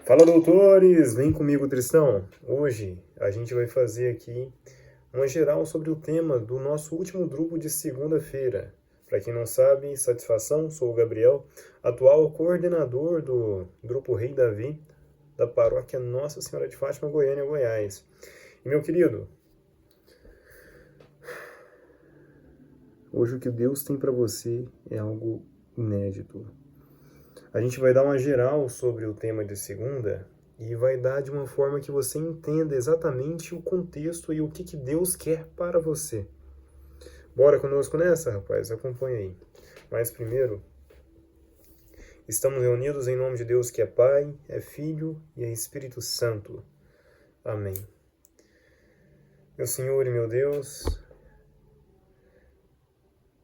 Fala, doutores! Vem comigo, Tristão! Hoje a gente vai fazer aqui uma geral sobre o tema do nosso último grupo de segunda-feira. Para quem não sabe, satisfação, sou o Gabriel, atual coordenador do Grupo Rei Davi, da paróquia Nossa Senhora de Fátima, Goiânia, Goiás. E meu querido, hoje o que Deus tem para você é algo inédito. A gente vai dar uma geral sobre o tema de segunda e vai dar de uma forma que você entenda exatamente o contexto e o que Deus quer para você. Bora conosco nessa, rapaz? Acompanha aí. Mas primeiro, estamos reunidos em nome de Deus que é Pai, é Filho e é Espírito Santo. Amém. Meu Senhor e meu Deus,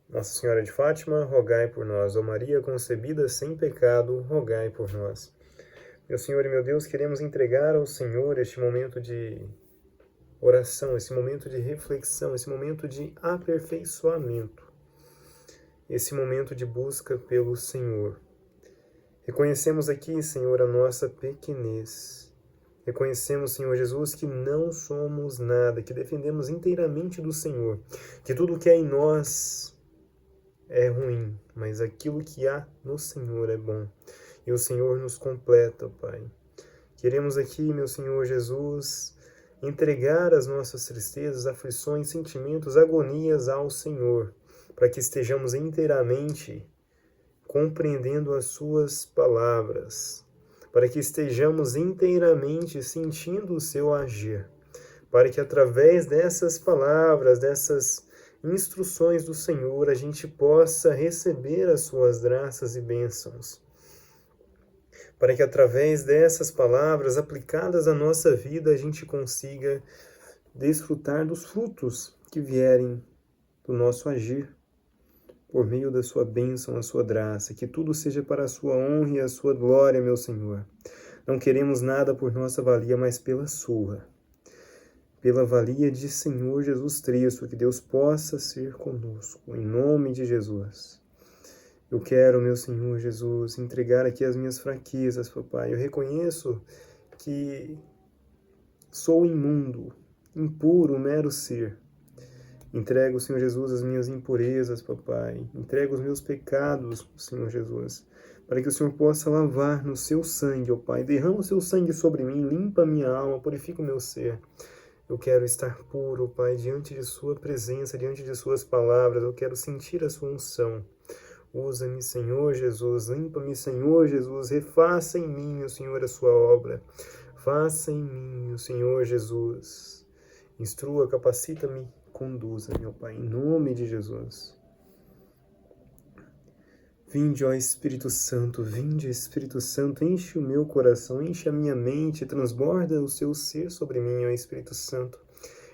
Nossa Senhora de Fátima, rogai por nós. Ó Maria concebida sem pecado, rogai por nós. Meu Senhor e meu Deus, queremos entregar ao Senhor este momento de oração, esse momento de reflexão, esse momento de aperfeiçoamento, esse momento de busca pelo Senhor. Reconhecemos aqui, Senhor, a nossa pequenez. Reconhecemos, Senhor Jesus, que não somos nada, que dependemos inteiramente do Senhor, que tudo que há em nós é ruim, mas aquilo que há no Senhor é bom. E o Senhor nos completa, Pai. Queremos aqui, meu Senhor Jesus, entregar as nossas tristezas, aflições, sentimentos, agonias ao Senhor, para que estejamos inteiramente compreendendo as suas palavras, para que estejamos inteiramente sentindo o seu agir, para que através dessas palavras, dessas instruções do Senhor, a gente possa receber as suas graças e bênçãos, para que através dessas palavras aplicadas à nossa vida, a gente consiga desfrutar dos frutos que vierem do nosso agir, por meio da sua bênção, a sua graça, que tudo seja para a sua honra e a sua glória, meu Senhor. Não queremos nada por nossa valia, mas pela sua. Pela valia de Senhor Jesus Cristo, que Deus possa ser conosco, em nome de Jesus. Eu quero, meu Senhor Jesus, entregar aqui as minhas fraquezas, papai. Eu reconheço que sou imundo, impuro, mero ser. Entrego, Senhor Jesus, as minhas impurezas, papai. Entrego os meus pecados, Senhor Jesus, para que o Senhor possa lavar no seu sangue, ó Pai. Derrama o seu sangue sobre mim, limpa a minha alma, purifica o meu ser. Eu quero estar puro, Pai, diante de sua presença, diante de suas palavras. Eu quero sentir a sua unção. Usa-me, Senhor Jesus, limpa-me, Senhor Jesus, refaça em mim, meu Senhor, a sua obra. Faça em mim, meu Senhor Jesus. Instrua, capacita-me, conduza, meu Pai, em nome de Jesus. Vinde, ó Espírito Santo, enche o meu coração, enche a minha mente, transborda o seu ser sobre mim, ó Espírito Santo.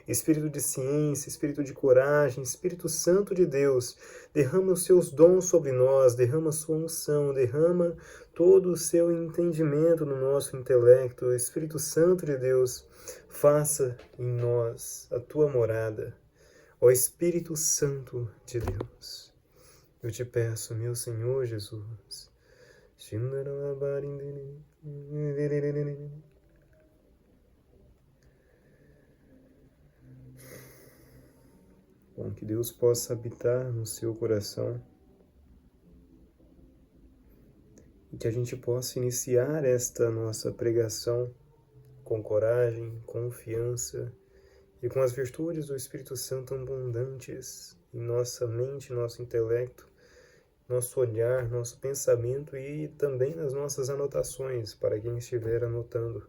Espírito de ciência, Espírito de coragem, Espírito Santo de Deus, derrama os seus dons sobre nós, derrama a sua unção, derrama todo o seu entendimento no nosso intelecto. Espírito Santo de Deus, faça em nós a tua morada. Ó Espírito Santo de Deus, eu te peço, meu Senhor Jesus, bom, que Deus possa habitar no seu coração e que a gente possa iniciar esta nossa pregação com coragem, confiança e com as virtudes do Espírito Santo abundantes em nossa mente, nosso intelecto, nosso olhar, nosso pensamento e também nas nossas anotações, para quem estiver anotando.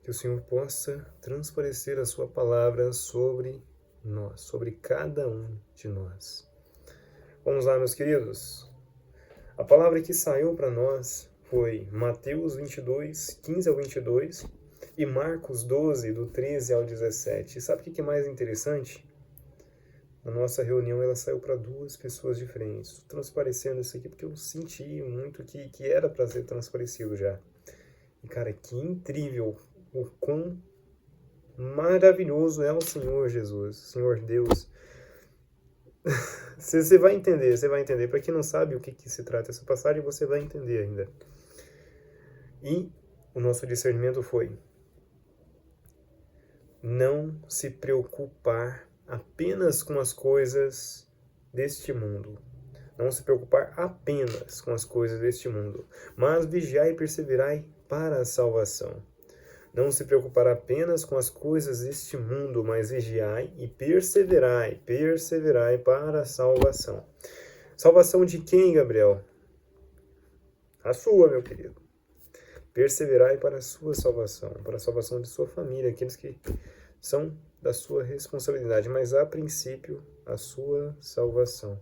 Que o Senhor possa transparecer a sua palavra sobre nós, sobre cada um de nós. Vamos lá, meus queridos. A palavra que saiu para nós foi Mateus 22, 15 ao 22 e Marcos 12, do 13 ao 17. E sabe o que é mais interessante? Na nossa reunião ela saiu para duas pessoas diferentes. Estou transparecendo isso aqui porque eu senti muito que era para ser transparecido já. E cara, que incrível o quão maravilhoso é o Senhor Jesus, o Senhor Deus. Você vai entender. Para quem não sabe o que se trata essa passagem, você vai entender ainda. E o nosso discernimento foi não se preocupar apenas com as coisas deste mundo. Não se preocupar apenas com as coisas deste mundo, mas vigiai e perseverai para a salvação. Não se preocupar apenas com as coisas deste mundo, mas vigiai e perseverai para a salvação. Salvação de quem, Gabriel? A sua, meu querido. Perseverai para a sua salvação, para a salvação de sua família, aqueles que são da sua responsabilidade, mas a princípio, a sua salvação.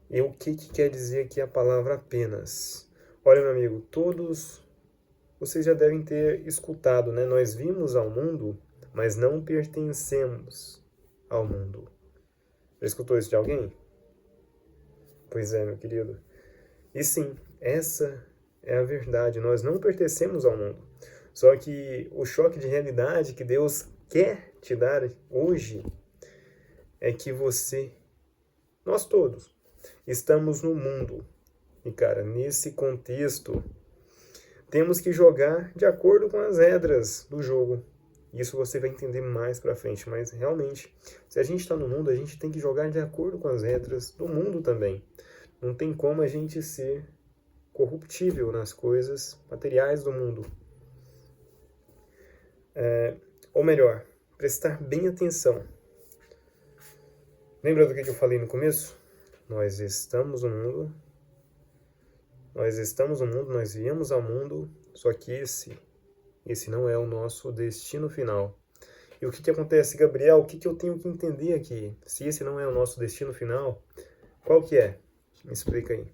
E o que quer dizer aqui a palavra apenas? Olha, meu amigo, todos vocês já devem ter escutado, né? Nós vimos ao mundo, mas não pertencemos ao mundo. Já escutou isso de alguém? Pois é, meu querido. E sim, essa é a verdade. Nós não pertencemos ao mundo. Só que o choque de realidade que Deus quer te dar hoje é que nós todos, estamos no mundo. E, cara, nesse contexto, temos que jogar de acordo com as regras do jogo. Isso você vai entender mais pra frente. Mas, realmente, se a gente está no mundo, a gente tem que jogar de acordo com as regras do mundo também. Não tem como a gente ser corruptível nas coisas materiais do mundo. Ou melhor, prestar bem atenção. Lembra do que eu falei no começo? Nós estamos no mundo, nós viemos ao mundo, só que esse não é o nosso destino final. E o que acontece, Gabriel? O que eu tenho que entender aqui? Se esse não é o nosso destino final, qual que é? Me explica aí.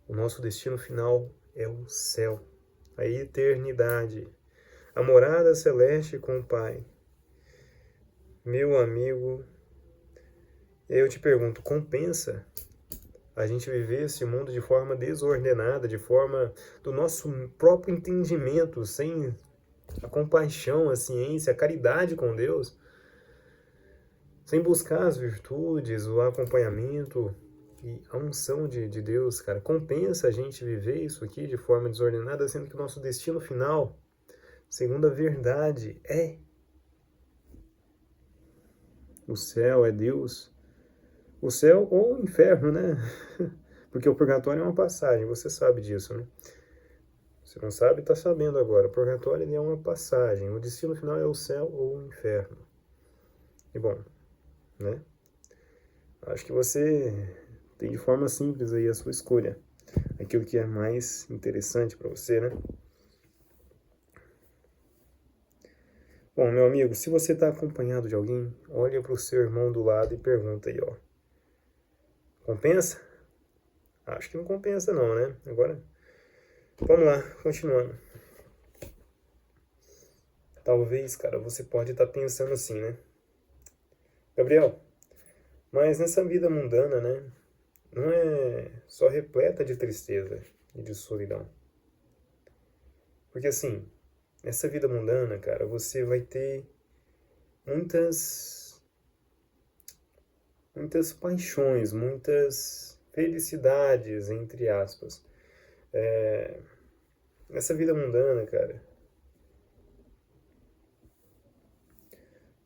O nosso destino final é o céu, a eternidade, a morada celeste com o Pai. Meu amigo, eu te pergunto, compensa a gente viver esse mundo de forma desordenada, de forma do nosso próprio entendimento, sem a compaixão, a ciência, a caridade com Deus, sem buscar as virtudes, o acompanhamento e a unção de Deus, cara? Compensa a gente viver isso aqui de forma desordenada, sendo que o nosso destino final, segundo a verdade, é o céu, é Deus. O céu ou o inferno, né? Porque o purgatório é uma passagem, você sabe disso, né? Se não sabe, está sabendo agora. O purgatório é uma passagem. O destino final é o céu ou o inferno. E bom, né? Acho que você tem de forma simples aí a sua escolha. Aquilo que é mais interessante para você, né? Bom, meu amigo, se você está acompanhado de alguém, olha para o seu irmão do lado e pergunta aí, ó. Compensa? Acho que não compensa não, né? Agora, vamos lá, continuando. Talvez, cara, você pode estar pensando assim, né? Gabriel, mas nessa vida mundana, né? Não é só repleta de tristeza e de solidão. Porque assim, nessa vida mundana, cara, você vai ter muitas paixões, muitas felicidades, entre aspas. Nessa vida mundana, cara,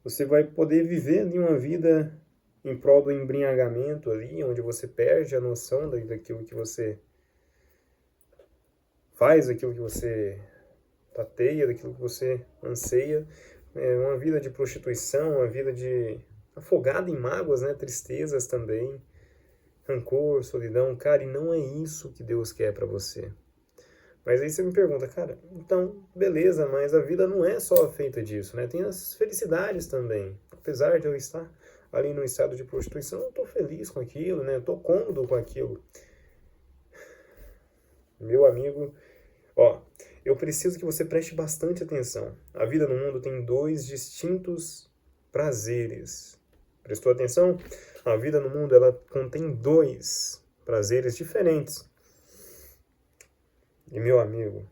você vai poder viver ali uma vida em prol do embriagamento ali, onde você perde a noção daquilo que você faz, daquilo que você tateia, daquilo que você anseia. É uma vida de prostituição, uma vida de afogada em mágoas, né? Tristezas também, rancor, solidão. Cara, e não é isso que Deus quer para você. Mas aí você me pergunta, cara, então, beleza, mas a vida não é só feita disso, né? Tem as felicidades também. Apesar de eu estar ali no estado de prostituição, eu tô feliz com aquilo, né? Eu tô cômodo com aquilo. Meu amigo, ó, eu preciso que você preste bastante atenção. A vida no mundo tem dois distintos prazeres. Prestou atenção? A vida no mundo, ela contém dois prazeres diferentes. E, meu amigo,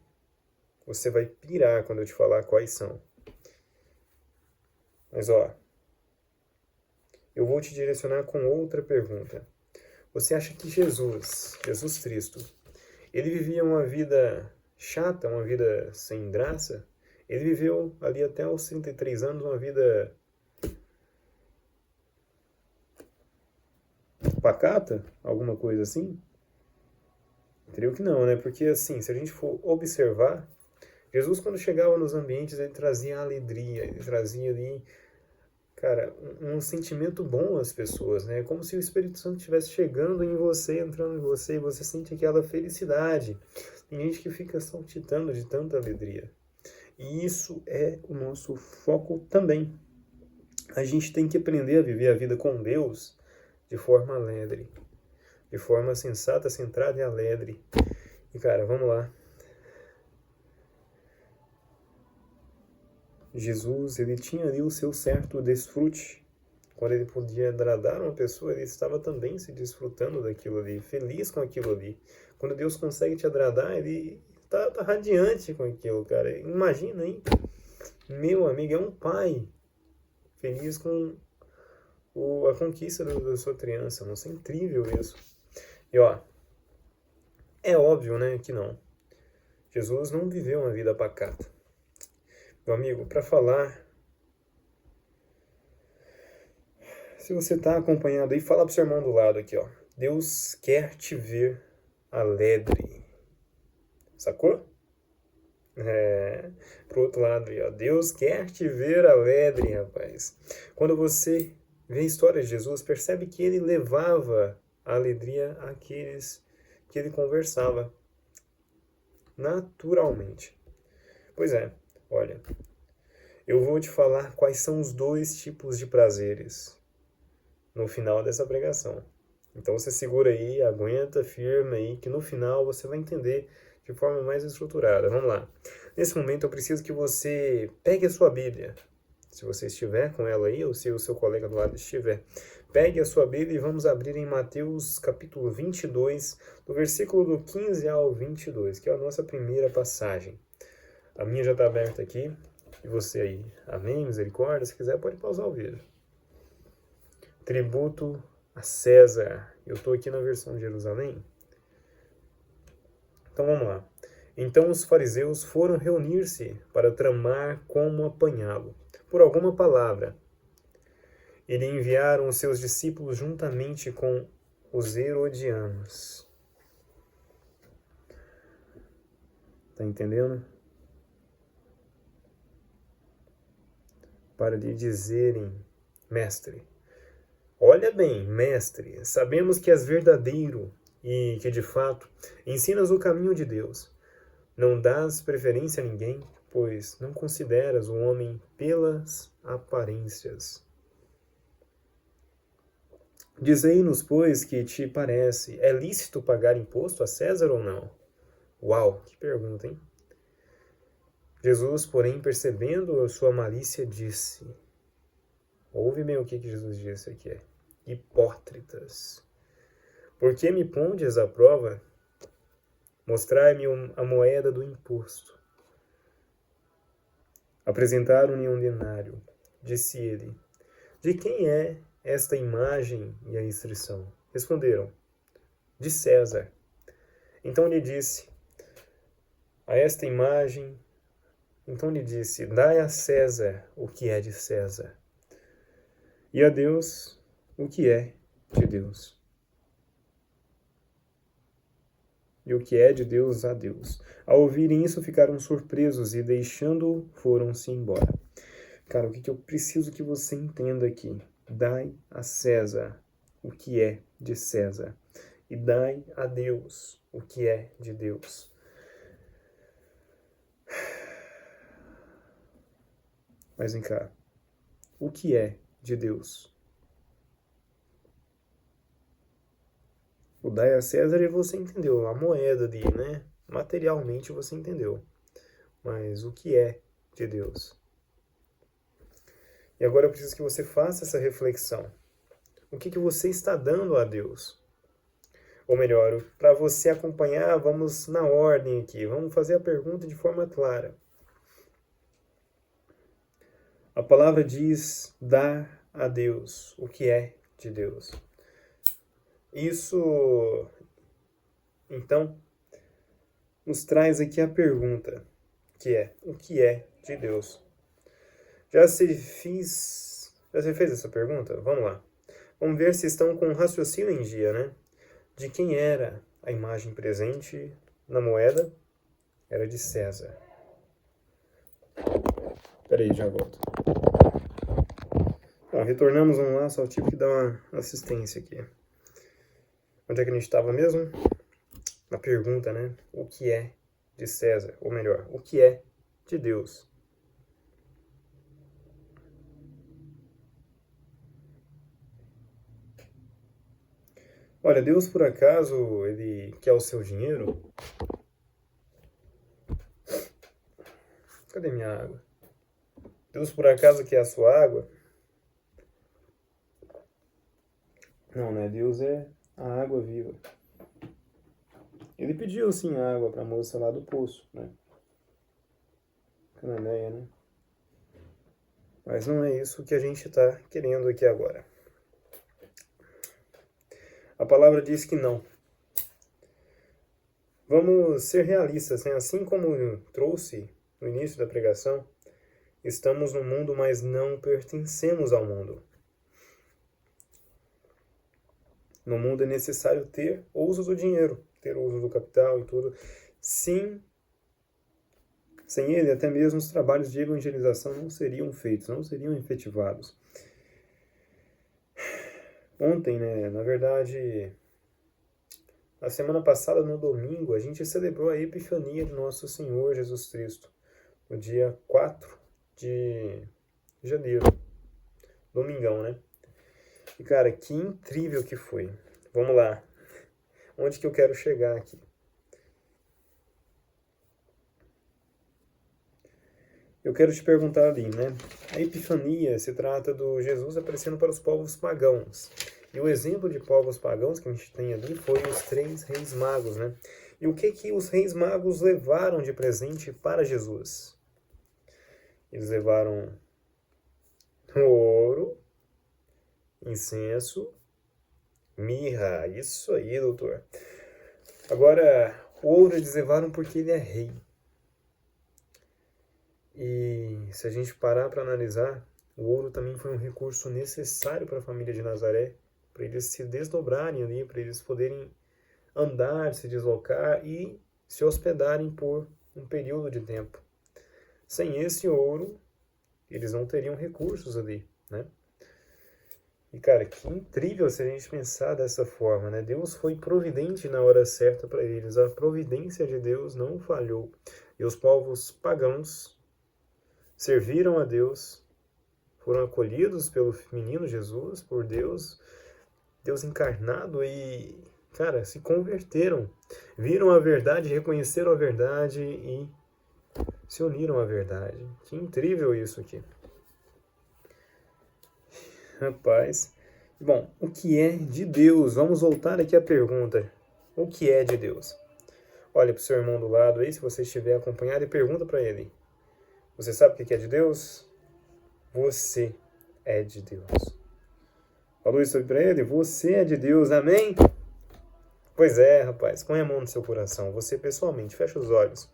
você vai pirar quando eu te falar quais são. Mas, ó, eu vou te direcionar com outra pergunta. Você acha que Jesus Cristo, ele vivia uma vida chata, uma vida sem graça. Ele viveu ali até os 33 anos uma vida pacata, alguma coisa assim. Creio que não, né? Porque assim, se a gente for observar, Jesus quando chegava nos ambientes, ele trazia alegria, ele trazia ali, cara, um sentimento bom às pessoas, né? Como se o Espírito Santo estivesse chegando em você, entrando em você, e você sente aquela felicidade. Tem gente que fica saltitando de tanta alegria. E isso é o nosso foco também. A gente tem que aprender a viver a vida com Deus de forma alegre, de forma sensata, centrada e alegre. E cara, vamos lá. Jesus, ele tinha ali o seu certo desfrute. Quando ele podia agradar uma pessoa, ele estava também se desfrutando daquilo ali, feliz com aquilo ali. Quando Deus consegue te agradar, ele tá radiante com aquilo, cara. Imagina, hein? Meu amigo, é um pai feliz com a conquista da sua criança. Nossa, é incrível isso. E ó, é óbvio, né, que não. Jesus não viveu uma vida pacata. Meu amigo, para falar, se você está acompanhando aí, fala pro seu irmão do lado aqui, ó. Deus quer te ver alegre. Sacou? Pro outro lado aí, ó. Deus quer te ver alegre, rapaz. Quando você vê a história de Jesus, percebe que ele levava a alegria àqueles que ele conversava. Naturalmente. Pois é, olha, eu vou te falar quais são os dois tipos de prazeres no final dessa pregação. Então você segura aí, aguenta, firme aí, que no final você vai entender de forma mais estruturada. Vamos lá. Nesse momento eu preciso que você pegue a sua Bíblia, se você estiver com ela aí, ou se o seu colega do lado estiver. Pegue a sua Bíblia e vamos abrir em Mateus capítulo 22, do versículo do 15 ao 22, que é a nossa primeira passagem. A minha já está aberta aqui, e você aí. Amém? Misericórdia? Se quiser pode pausar o vídeo. Tributo a César. Eu estou aqui na versão de Jerusalém. Então vamos lá. Então os fariseus foram reunir-se para tramar como apanhá-lo, por alguma palavra. E lhe enviaram os seus discípulos juntamente com os herodianos. Tá entendendo? Para lhe dizerem, mestre, olha bem, mestre, sabemos que és verdadeiro e que, de fato, ensinas o caminho de Deus. Não dás preferência a ninguém, pois não consideras o homem pelas aparências. Dizei-nos, pois, que te parece, é lícito pagar imposto a César ou não? Uau, que pergunta, hein? Jesus, porém, percebendo a sua malícia, disse... Ouve bem o que Jesus disse aqui. Hipócritas. Por que me pondes à prova? Mostrai-me a moeda do imposto. Apresentaram-lhe um denário. Disse ele, de quem é esta imagem e a inscrição? Responderam, de César. Então lhe disse, a esta imagem... Então lhe disse, dai a César o que é de César, e a Deus o que é de Deus. E o que é de Deus a Deus. Ao ouvirem isso, ficaram surpresos e, deixando-o, foram-se embora. Cara, o que eu preciso que você entenda aqui? Dai a César o que é de César, e dai a Deus o que é de Deus. Mas vem cá, o que é de Deus? O dai a César e você entendeu, a moeda ali, né? Materialmente você entendeu. Mas o que é de Deus? E agora eu preciso que você faça essa reflexão. O que você está dando a Deus? Ou melhor, para você acompanhar, vamos na ordem aqui. Vamos fazer a pergunta de forma clara. A palavra diz dar a Deus o que é de Deus. Isso, então, nos traz aqui a pergunta, que é, o que é de Deus? Já se fez essa pergunta? Vamos lá. Vamos ver se estão com raciocínio em dia, né? De quem era a imagem presente na moeda? Era de César. Peraí, já volto. Bom, retornamos, vamos lá, só tive que dar uma assistência aqui. Onde é que a gente estava mesmo? Na pergunta, né? O que é de César? Ou melhor, o que é de Deus? Olha, Deus por acaso, ele quer o seu dinheiro? Cadê minha água? Deus por acaso quer a sua água? Não, né? Deus é a água viva. Ele pediu, sim, água para a moça lá do poço, né? Cananeia, né? Mas não é isso que a gente está querendo aqui agora. A palavra diz que não. Vamos ser realistas, né? Assim como eu trouxe no início da pregação, estamos no mundo, mas não pertencemos ao mundo. No mundo é necessário ter uso do dinheiro, ter uso do capital e tudo. Sim, sem ele, até mesmo os trabalhos de evangelização não seriam feitos, não seriam efetivados. Ontem, né, na verdade, na semana passada, no domingo, a gente celebrou a Epifania de Nosso Senhor Jesus Cristo, no dia 4 de janeiro, domingão, né? E, cara, que incrível que foi. Vamos lá. Onde que eu quero chegar aqui? Eu quero te perguntar ali, né? A Epifania se trata do Jesus aparecendo para os povos pagãos. E o exemplo de povos pagãos que a gente tem ali foi os 3 reis magos, né? E o que os reis magos levaram de presente para Jesus? Eles levaram ouro, incenso, mirra. Isso aí, doutor. Agora, o ouro eles levaram porque ele é rei. E se a gente parar para analisar, o ouro também foi um recurso necessário para a família de Nazaré, para eles se desdobrarem ali, para eles poderem andar, se deslocar e se hospedarem por um período de tempo. Sem esse ouro, eles não teriam recursos ali, né? E, cara, que incrível se a gente pensar dessa forma, né? Deus foi providente na hora certa para eles. A providência de Deus não falhou. E os povos pagãos serviram a Deus, foram acolhidos pelo menino Jesus, por Deus, Deus encarnado e, cara, se converteram. Viram a verdade, reconheceram a verdade e se uniram à verdade. Que incrível isso aqui. Rapaz. Bom, o que é de Deus? Vamos voltar aqui à pergunta. O que é de Deus? Olha para o seu irmão do lado aí, se você estiver acompanhado, e pergunta para ele. Você sabe o que é de Deus? Você é de Deus. Falou isso para ele? Você é de Deus, amém? Pois é, rapaz, põe a mão no seu coração. Você pessoalmente, fecha os olhos.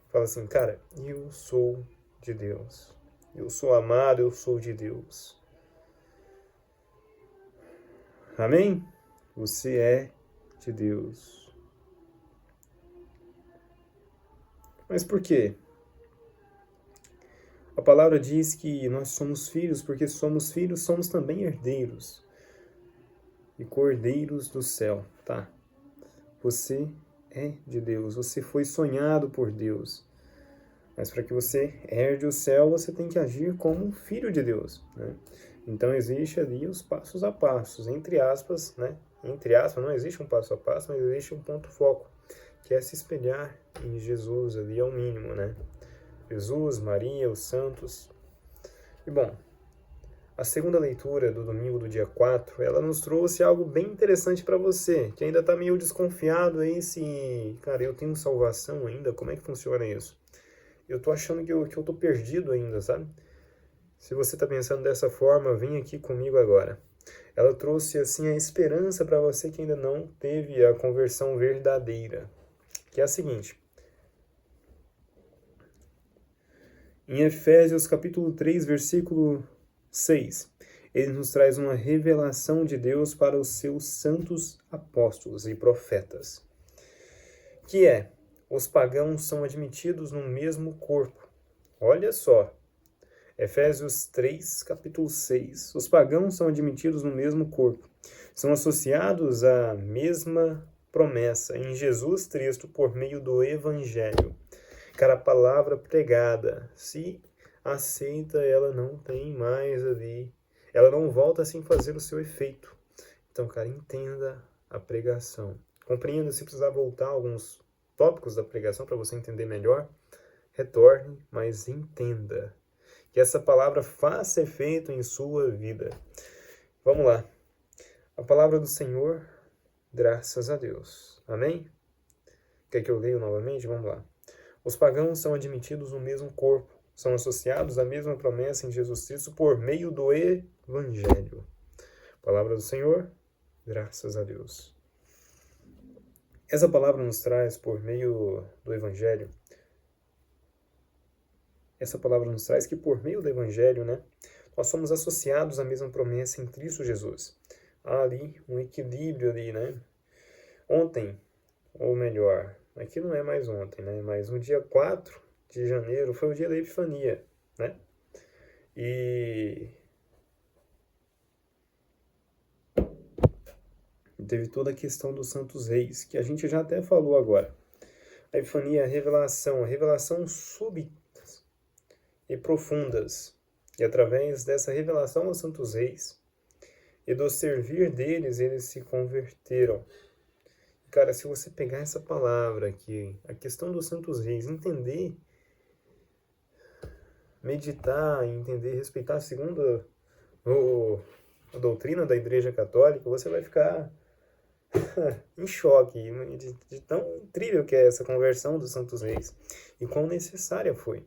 Fala assim, cara, eu sou de Deus. Eu sou amado, eu sou de Deus. Amém? Você é de Deus. Mas por quê? A palavra diz que nós somos filhos, porque somos filhos, somos também herdeiros. E cordeiros do céu, tá? Você é de Deus, você foi sonhado por Deus. Mas para que você herde o céu, você tem que agir como um filho de Deus, né? Então existe ali os passos a passos, entre aspas, né? Entre aspas, não existe um passo a passo, mas existe um ponto foco, que é se espelhar em Jesus ali ao mínimo, né? Jesus, Maria, os santos. E bom, a segunda leitura do domingo do dia 4, ela nos trouxe algo bem interessante para você, que ainda está meio desconfiado aí se, cara, eu tenho salvação ainda, como é que funciona isso? Eu tô achando que eu tô perdido ainda, sabe? Se você está pensando dessa forma, vem aqui comigo agora. Ela trouxe, assim, a esperança para você que ainda não teve a conversão verdadeira, que é a seguinte: Em Efésios capítulo 3, versículo 6, ele nos traz uma revelação de Deus para os seus santos apóstolos e profetas, que é: os pagãos são admitidos no mesmo corpo. Olha só, Efésios 3, capítulo 6. Os pagãos são admitidos no mesmo corpo, são associados à mesma promessa em Jesus Cristo por meio do Evangelho. Cara, a palavra pregada, se aceita, ela não tem mais ali, ela não volta assim fazer o seu efeito. Então, cara, entenda a pregação. Compreenda, se precisar voltar alguns tópicos da pregação para você entender melhor, retorne, mas entenda. Que essa palavra faça efeito em sua vida. Vamos lá. A palavra do Senhor, graças a Deus. Amém? Quer que eu leia novamente? Vamos lá. Os pagãos são admitidos no mesmo corpo, são associados à mesma promessa em Jesus Cristo por meio do Evangelho. Palavra do Senhor, graças a Deus. Essa palavra nos traz por meio do Evangelho. Essa palavra nos traz que por meio do Evangelho, né, nós somos associados à mesma promessa em Cristo Jesus. Há ali um equilíbrio ali, né? Ontem, ou melhor, aqui não é mais ontem, né? Mas no dia 4 de janeiro foi o dia da Epifania, né? E teve toda a questão dos santos reis, que a gente já até falou agora. A Epifania é a revelação súbitas e profundas. E através dessa revelação aos santos reis e do servir deles, eles se converteram. Cara, se você pegar essa palavra aqui, a questão dos santos reis, entender, meditar, entender, respeitar segundo a doutrina da Igreja Católica, você vai ficar em choque de tão incrível que é essa conversão dos santos reis e quão necessária foi.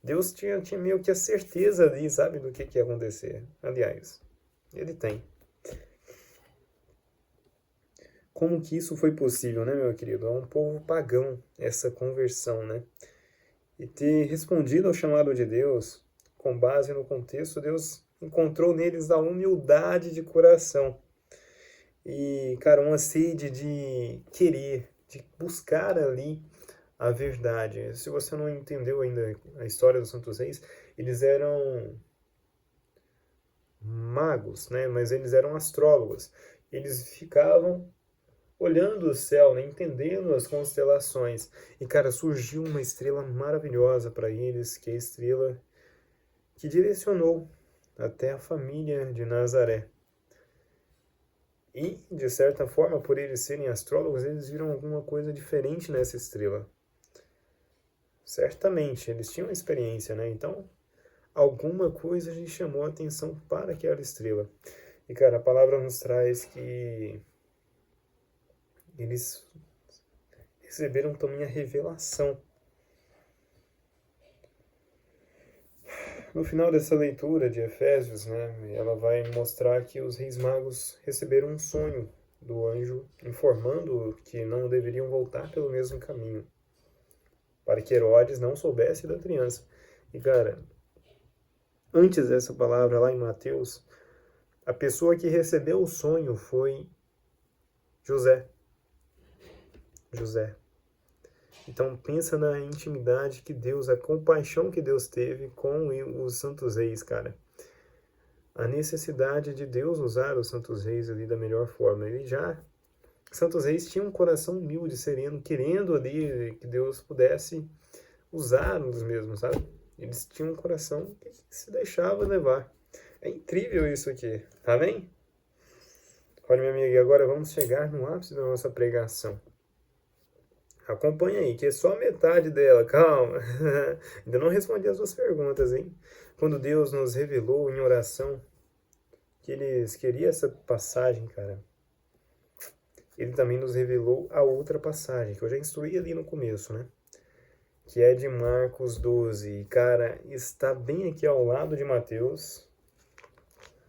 Deus tinha meio que a certeza ali, sabe, do que ia acontecer. Aliás, ele tem. Como que isso foi possível, né, meu querido? É um povo pagão, essa conversão, né? E ter respondido ao chamado de Deus, com base no contexto, Deus encontrou neles a humildade de coração. E, cara, uma sede de querer, de buscar ali a verdade. Se você não entendeu ainda a história dos Santos Reis, eles eram magos, né? Mas eles eram astrólogos. Eles ficavam olhando o céu, né? Entendendo as constelações. E, cara, surgiu uma estrela maravilhosa para eles, que é a estrela que direcionou até a família de Nazaré. E, de certa forma, por eles serem astrólogos, eles viram alguma coisa diferente nessa estrela. Certamente, eles tinham experiência, né? Então, alguma coisa lhe chamou a atenção para aquela estrela. E, cara, a palavra nos traz que eles receberam também a revelação. No final dessa leitura de Efésios, né, ela vai mostrar que os reis magos receberam um sonho do anjo informando que não deveriam voltar pelo mesmo caminho, para que Herodes não soubesse da criança. E, cara, antes dessa palavra, lá em Mateus, a pessoa que recebeu o sonho foi José. Então pensa na intimidade que Deus, a compaixão que Deus teve com os santos reis, cara. A necessidade de Deus usar os santos reis ali da melhor forma. Santos reis tinham um coração humilde, sereno, querendo ali que Deus pudesse usar os mesmos, sabe? Eles tinham um coração que se deixava levar. É incrível isso aqui, tá bem? Olha, minha amiga, agora vamos chegar no ápice da nossa pregação. Acompanha aí, que é só metade dela, calma. Ainda não respondi as suas perguntas, hein? Quando Deus nos revelou em oração que Ele queria essa passagem, cara, Ele também nos revelou a outra passagem, que eu já instruí ali no começo, né? Que é de Marcos 12. Cara, está bem aqui ao lado de Mateus.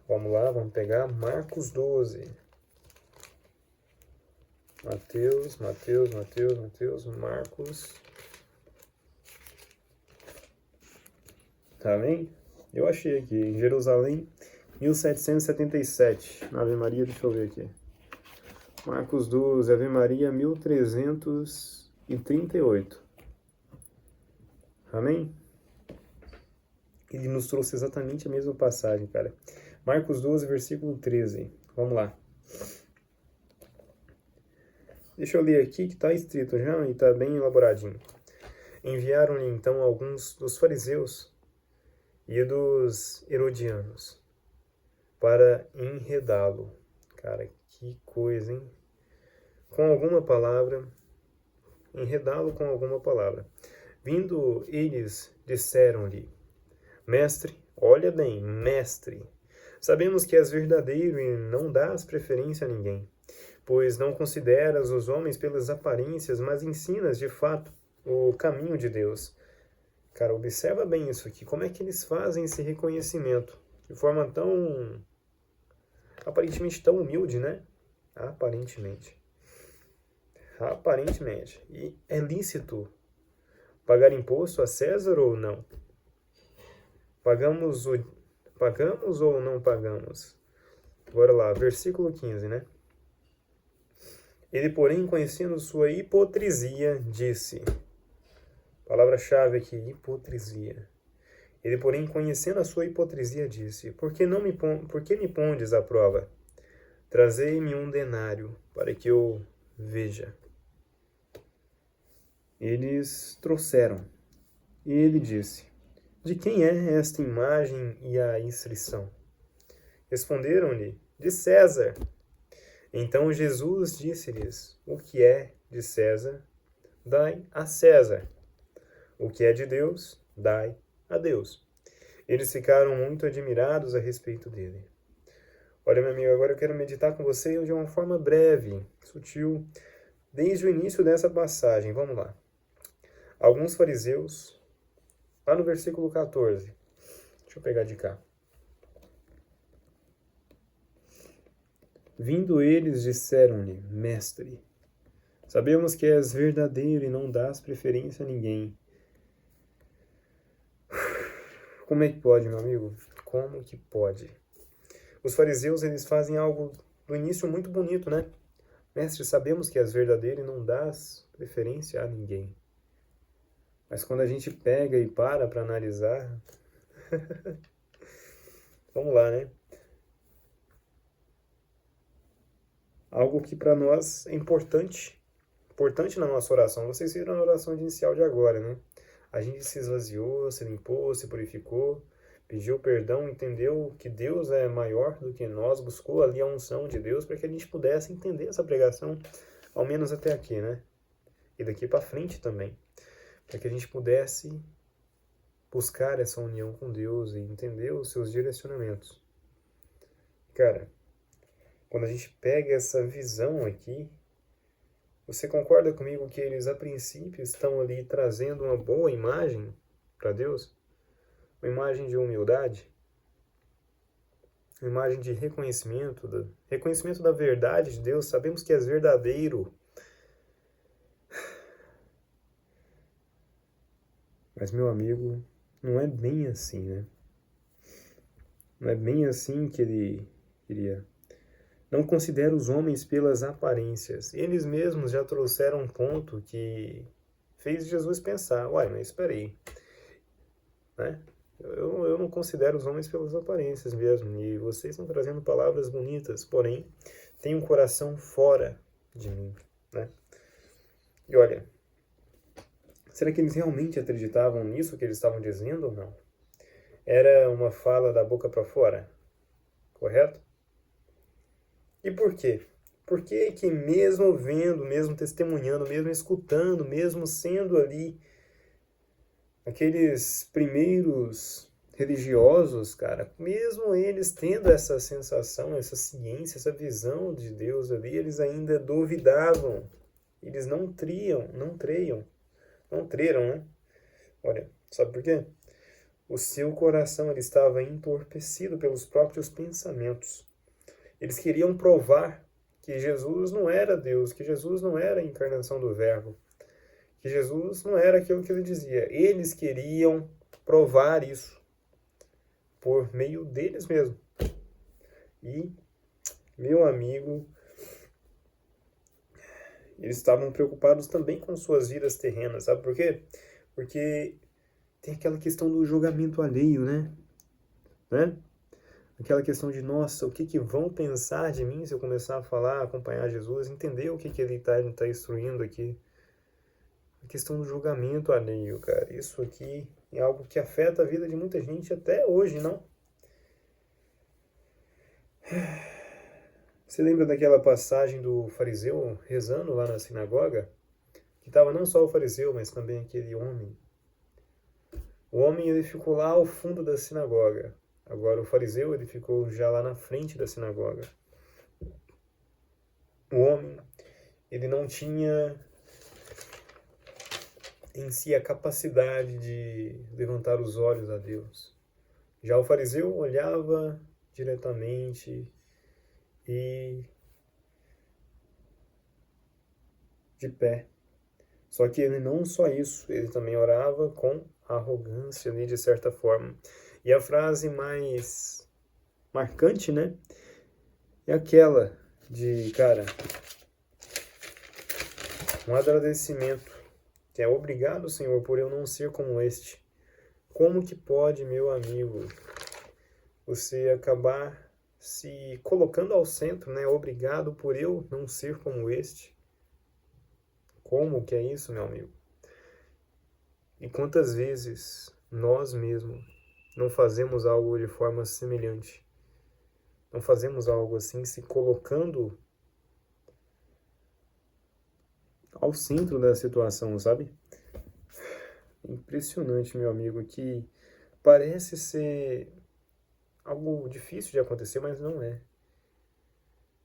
Vamos lá, vamos pegar Marcos 12. Marcos. Amém? Eu achei aqui, em Jerusalém, 1777. Ave Maria, deixa eu ver aqui. Marcos 12, Ave Maria, 1338. Amém? Ele nos trouxe exatamente a mesma passagem, cara. Marcos 12, versículo 13. Vamos lá. Deixa eu ler aqui que está escrito já e está bem elaboradinho. Enviaram-lhe então alguns dos fariseus e dos herodianos para enredá-lo. Cara, que coisa, hein? Com alguma palavra, enredá-lo com alguma palavra. Vindo eles, disseram-lhe: Mestre, olha bem, mestre, sabemos que és verdadeiro e não dás preferência a ninguém, pois não consideras os homens pelas aparências, mas ensinas de fato o caminho de Deus. Cara, observa bem isso aqui, como é que eles fazem esse reconhecimento de forma tão, aparentemente tão humilde, né? Aparentemente. E é lícito pagar imposto a César ou não? Pagamos ou não pagamos? Bora lá, versículo 15, né? Ele, porém, conhecendo sua hipocrisia, disse... Palavra-chave aqui, hipocrisia. Ele, porém, conhecendo a sua hipocrisia, disse: Por que me pondes à prova? Trazei-me um denário, para que eu veja. Eles trouxeram. E ele disse: De quem é esta imagem e a inscrição? Responderam-lhe: De César. Então Jesus disse-lhes: O que é de César, dai a César. O que é de Deus, dai a Deus. Eles ficaram muito admirados a respeito dele. Olha, meu amigo, agora eu quero meditar com você de uma forma breve, sutil, desde o início dessa passagem. Vamos lá. Alguns fariseus, lá no versículo 14. Deixa eu pegar de cá. Vindo eles, disseram-lhe: Mestre, sabemos que és verdadeiro e não dás preferência a ninguém. Como é que pode, meu amigo? Como que pode? Os fariseus, eles fazem algo do início muito bonito, né? Mestre, sabemos que és verdadeiro e não dás preferência a ninguém. Mas quando a gente pega e para analisar... Vamos lá, né? Algo que para nós é importante na nossa oração. Vocês viram a oração inicial de agora, né? A gente se esvaziou, se limpou, se purificou, pediu perdão, entendeu que Deus é maior do que nós, buscou ali a unção de Deus para que a gente pudesse entender essa pregação, ao menos até aqui, né? E daqui para frente também, para que a gente pudesse buscar essa união com Deus e entender os seus direcionamentos. Cara, quando a gente pega essa visão aqui, você concorda comigo que eles, a princípio, estão ali trazendo uma boa imagem para Deus? Uma imagem de humildade? Uma imagem de reconhecimento da verdade de Deus? Sabemos que és verdadeiro. Mas, meu amigo, não é bem assim, né? Não é bem assim que ele queria. Não considera os homens pelas aparências. Eles mesmos já trouxeram um ponto que fez Jesus pensar, uai, mas espera aí, né? Eu não considero os homens pelas aparências mesmo, e vocês estão trazendo palavras bonitas, porém, tem um coração fora de mim, né? E olha, será que eles realmente acreditavam nisso que eles estavam dizendo ou não? Era uma fala da boca para fora, correto? E por quê? Por que que mesmo vendo, mesmo testemunhando, mesmo escutando, mesmo sendo ali aqueles primeiros religiosos, cara, mesmo eles tendo essa sensação, essa ciência, essa visão de Deus ali, eles ainda duvidavam. Eles não treram, né? Olha, sabe por quê? O seu coração ele estava entorpecido pelos próprios pensamentos. Eles queriam provar que Jesus não era Deus, que Jesus não era a encarnação do Verbo, que Jesus não era aquilo que ele dizia. Eles queriam provar isso. por meio deles mesmo. E, meu amigo, eles estavam preocupados também com suas vidas terrenas, sabe por quê? Porque tem aquela questão do julgamento alheio, né? Aquela questão de, nossa, o que que vão pensar de mim se eu começar a falar, acompanhar Jesus, entender o que que ele tá instruindo aqui. A questão do julgamento alheio, cara. Isso aqui é algo que afeta a vida de muita gente até hoje, não? Você lembra daquela passagem do fariseu rezando lá na sinagoga? Que estava não só o fariseu, mas também aquele homem. O homem, ele ficou lá ao fundo da sinagoga. Agora o fariseu, ele ficou já lá na frente da sinagoga. O homem, ele não tinha em si a capacidade de levantar os olhos a Deus. Já o fariseu olhava diretamente e de pé. Só que ele não só isso, ele também orava com arrogância ali, de certa forma. E a frase mais marcante, né, é aquela de, cara, um agradecimento, que é obrigado, Senhor, por eu não ser como este. Como que pode, meu amigo, você acabar se colocando ao centro, né? Obrigado por eu não ser como este. Como que é isso, meu amigo? E quantas vezes nós mesmos não fazemos algo de forma semelhante? Não fazemos algo assim, se colocando ao centro da situação, sabe? Impressionante, meu amigo, que parece ser algo difícil de acontecer, mas não é.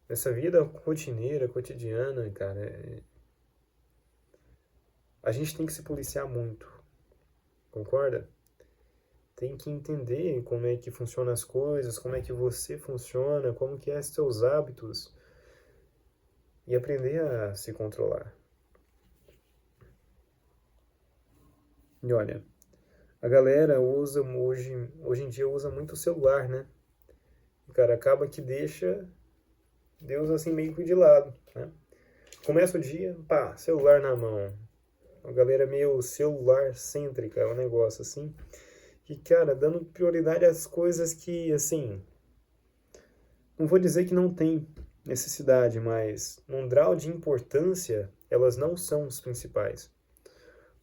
Essa vida rotineira, cotidiana, cara, a gente tem que se policiar muito, concorda? Tem que entender como é que funcionam as coisas, como é que você funciona, como que é seus hábitos e aprender a se controlar. E olha, a galera usa hoje em dia usa muito o celular, né? E, cara, acaba que deixa Deus assim meio que de lado, né? Começa o dia, pá, celular na mão. A galera meio celular cêntrica, é um negócio assim. Que, cara, dando prioridade às coisas que, assim, não vou dizer que não tem necessidade, mas num grau de importância, elas não são os principais.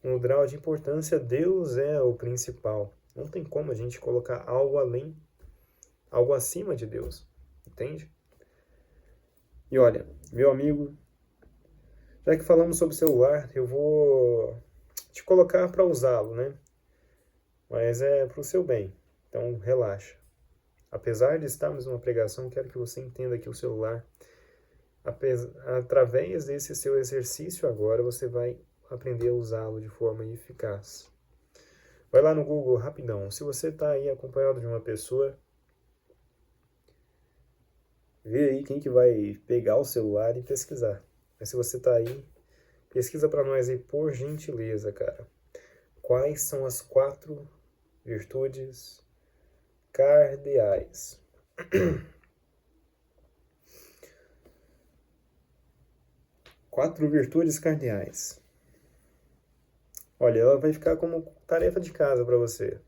No grau de importância, Deus é o principal. Não tem como a gente colocar algo além, algo acima de Deus, entende? E olha, meu amigo, já que falamos sobre celular, eu vou te colocar para usá-lo, né? Mas é para o seu bem, então relaxa. Apesar de estarmos numa pregação, quero que você entenda que o celular, através desse seu exercício agora, você vai aprender a usá-lo de forma eficaz. Vai lá no Google rapidão. Se você está aí acompanhado de uma pessoa, vê aí quem que vai pegar o celular e pesquisar. Mas se você está aí, pesquisa para nós aí, por gentileza, cara. Quais são as 4 virtudes cardeais? 4 virtudes cardeais. Olha, ela vai ficar como tarefa de casa para você.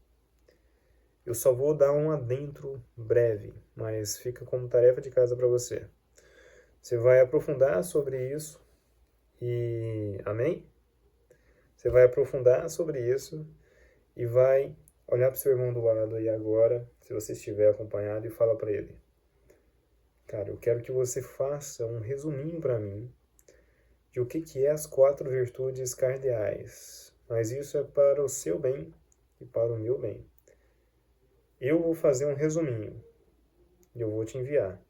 Eu só vou dar um adentro breve, mas fica como tarefa de casa para você. Você vai aprofundar sobre isso e... Amém? Você vai aprofundar sobre isso e vai olhar para o seu irmão do lado aí agora, se você estiver acompanhado, e fala para ele: cara, eu quero que você faça um resuminho para mim de o que é as 4 virtudes cardeais. Mas isso é para o seu bem e para o meu bem. Eu vou fazer um resuminho e eu vou te enviar.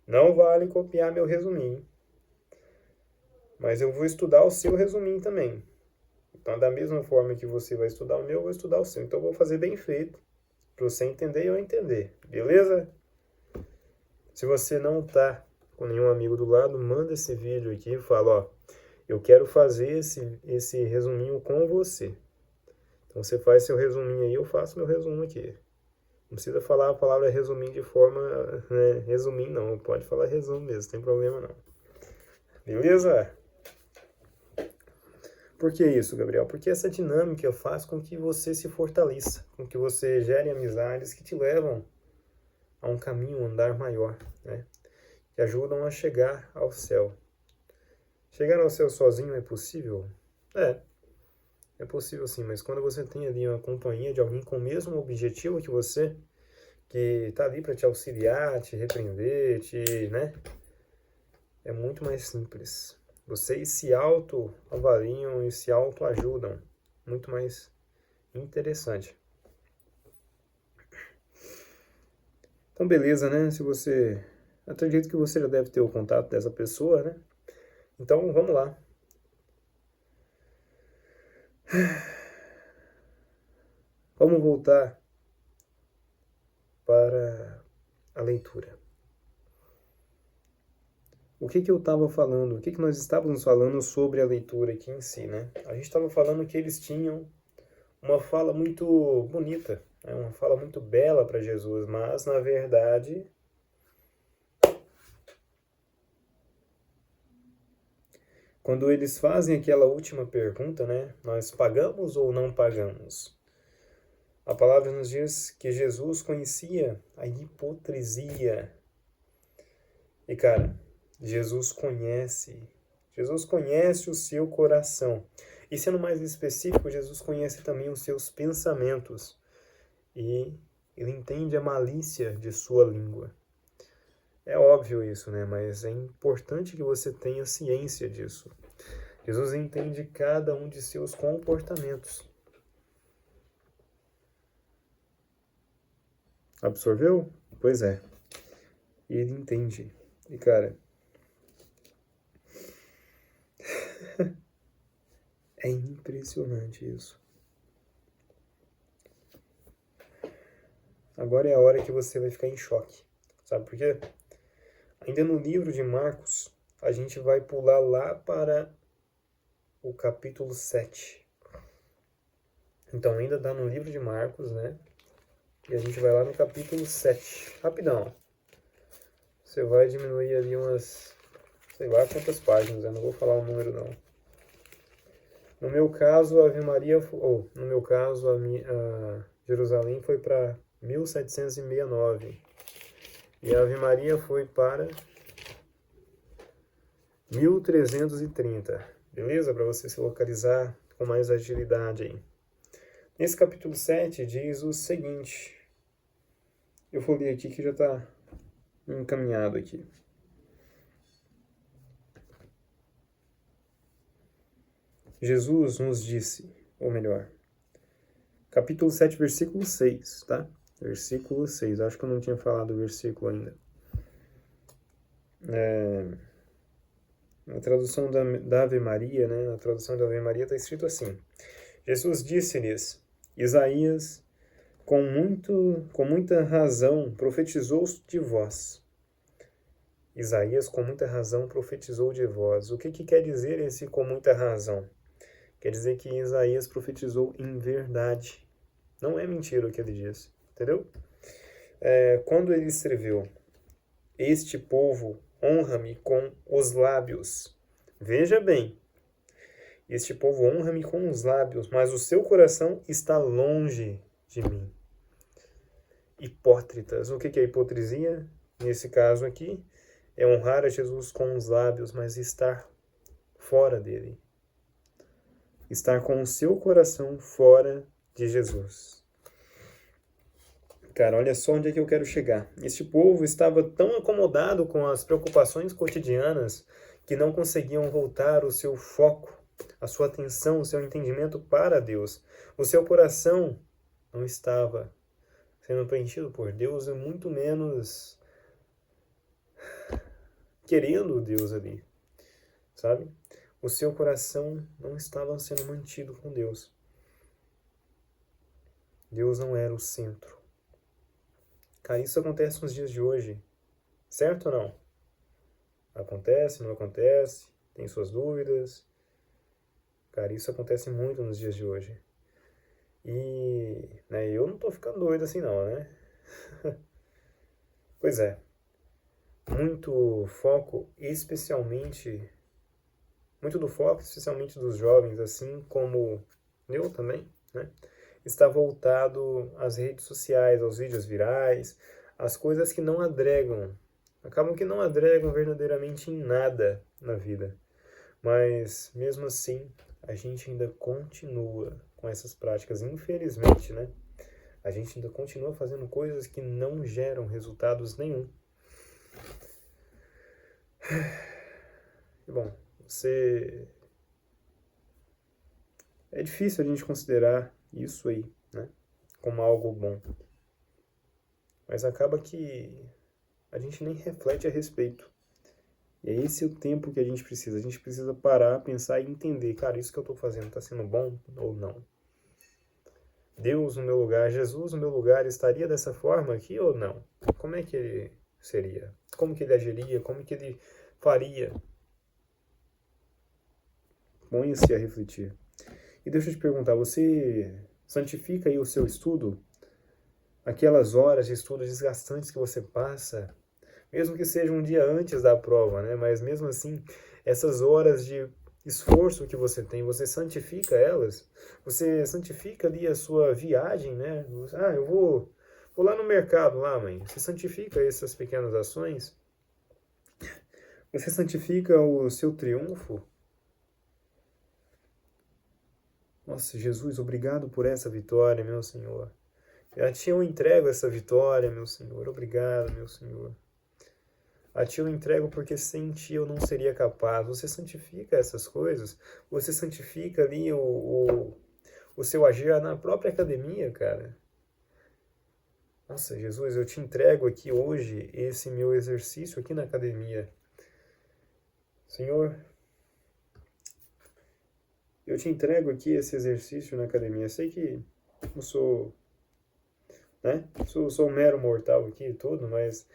Não vale copiar meu resuminho, mas eu vou estudar o seu resuminho também. Então, da mesma forma que você vai estudar o meu, eu vou estudar o seu. Então, eu vou fazer bem feito, para você entender e eu entender. Beleza? Se você não tá com nenhum amigo do lado, manda esse vídeo aqui e fala, ó, eu quero fazer esse resuminho com você. Então, você faz seu resuminho aí, eu faço meu resumo aqui. Não precisa falar a palavra resumir de forma, né, resumir não, pode falar resumo mesmo, não tem problema não. Beleza? Por que isso, Gabriel? Porque essa dinâmica faz com que você se fortaleça, com que você gere amizades que te levam a um caminho, um andar maior, né? Que ajudam a chegar ao céu. Chegar ao céu sozinho é possível? É possível sim, mas quando você tem ali uma companhia de alguém com o mesmo objetivo que você, que está ali para te auxiliar, te repreender, né? É muito mais simples. Vocês se autoavaliam e se autoajudam. Muito mais interessante. Então, beleza, né? Se você... Acredito que você já deve ter o contato dessa pessoa, né? Então, vamos lá. Vamos voltar para a leitura. O que eu estava falando? O que nós estávamos falando sobre a leitura aqui em si, né? A gente estava falando que eles tinham uma fala muito bonita, né? Uma fala muito bela para Jesus, mas, na verdade, quando eles fazem aquela última pergunta, né? Nós pagamos ou não pagamos? A palavra nos diz que Jesus conhecia a hipocrisia. E, cara, Jesus conhece o seu coração. E sendo mais específico, Jesus conhece também os seus pensamentos. E ele entende a malícia de sua língua. É óbvio isso, né? Mas é importante que você tenha ciência disso. Jesus entende cada um de seus comportamentos. Absorveu? Pois é. E ele entende. E, cara, é impressionante isso. Agora é a hora que você vai ficar em choque. Sabe por quê? Ainda no livro de Marcos, a gente vai pular lá para o capítulo 7. Então, ainda está no livro de Marcos, né? E a gente vai lá no capítulo 7. Rapidão. Você vai diminuir ali umas... sei lá quantas páginas, eu não vou falar o número não. No meu caso, a Ave Maria... no meu caso, a Jerusalém foi para 1769. E a Ave Maria foi para 1330. Beleza? Para você se localizar com mais agilidade aí. Nesse capítulo 7 diz o seguinte. Eu vou ler aqui que já está encaminhado aqui. Jesus nos disse, ou melhor, capítulo 7, versículo 6, tá? Versículo 6, acho que eu não tinha falado o versículo ainda. Na tradução da Ave Maria, né? Na tradução da Ave Maria está escrito assim. Jesus disse-lhes, Isaías, com muita razão, profetizou de vós. Isaías, com muita razão, profetizou de vós. O que quer dizer esse com muita razão? Quer dizer que Isaías profetizou em verdade. Não é mentira o que ele diz, entendeu? Quando ele escreveu, este povo honra-me com os lábios. Veja bem, este povo honra-me com os lábios, mas o seu coração está longe de mim. Hipócritas. O que é hipocrisia? Nesse caso aqui, é honrar a Jesus com os lábios, mas estar fora dele. Estar com o seu coração fora de Jesus. Cara, olha só onde é que eu quero chegar. Este povo estava tão acomodado com as preocupações cotidianas que não conseguiam voltar o seu foco, a sua atenção, o seu entendimento para Deus. O seu coração não estava sendo preenchido por Deus e muito menos querendo Deus ali, sabe? O seu coração não estava sendo mantido com Deus. Deus não era o centro. Cara, isso acontece nos dias de hoje, certo ou não? Acontece, não acontece, tem suas dúvidas. Cara, isso acontece muito nos dias de hoje. E, né, eu não tô ficando doido assim não, né? Pois é, muito foco, muito do foco, especialmente dos jovens, assim como eu também, né? Está voltado às redes sociais, aos vídeos virais, às coisas que não agregam, acabam que não agregam verdadeiramente em nada na vida. Mas mesmo assim, a gente ainda continua com essas práticas, infelizmente, né? A gente ainda continua fazendo coisas que não geram resultados nenhum. E bom, você é difícil a gente considerar isso aí, né, como algo bom. Mas acaba que a gente nem reflete a respeito. E é esse o tempo que a gente precisa. A gente precisa parar, pensar e entender, cara, isso que eu estou fazendo está sendo bom ou não? Deus no meu lugar, Jesus no meu lugar, estaria dessa forma aqui ou não? Como é que ele seria? Como que ele agiria? Como que ele faria? Ponha-se a refletir. E deixa eu te perguntar, você santifica aí o seu estudo? Aquelas horas de estudo desgastantes que você passa, mesmo que seja um dia antes da prova, né? Mas mesmo assim, essas horas de esforço que você tem, você santifica elas? Você santifica ali a sua viagem, né? Ah, vou lá no mercado lá, mãe. Você santifica essas pequenas ações? Você santifica o seu triunfo? Nossa, Jesus, obrigado por essa vitória, meu Senhor. A Ti eu entrego essa vitória, meu Senhor. Obrigado, meu Senhor. A Ti eu entrego porque sem Ti eu não seria capaz. Você santifica essas coisas. Você santifica ali o seu agir na própria academia, cara. Nossa, Jesus, eu te entrego aqui hoje esse meu exercício aqui na academia. Senhor, eu te entrego aqui esse exercício na academia. Sei que eu sou, né? Sou um mero mortal aqui e tudo, mas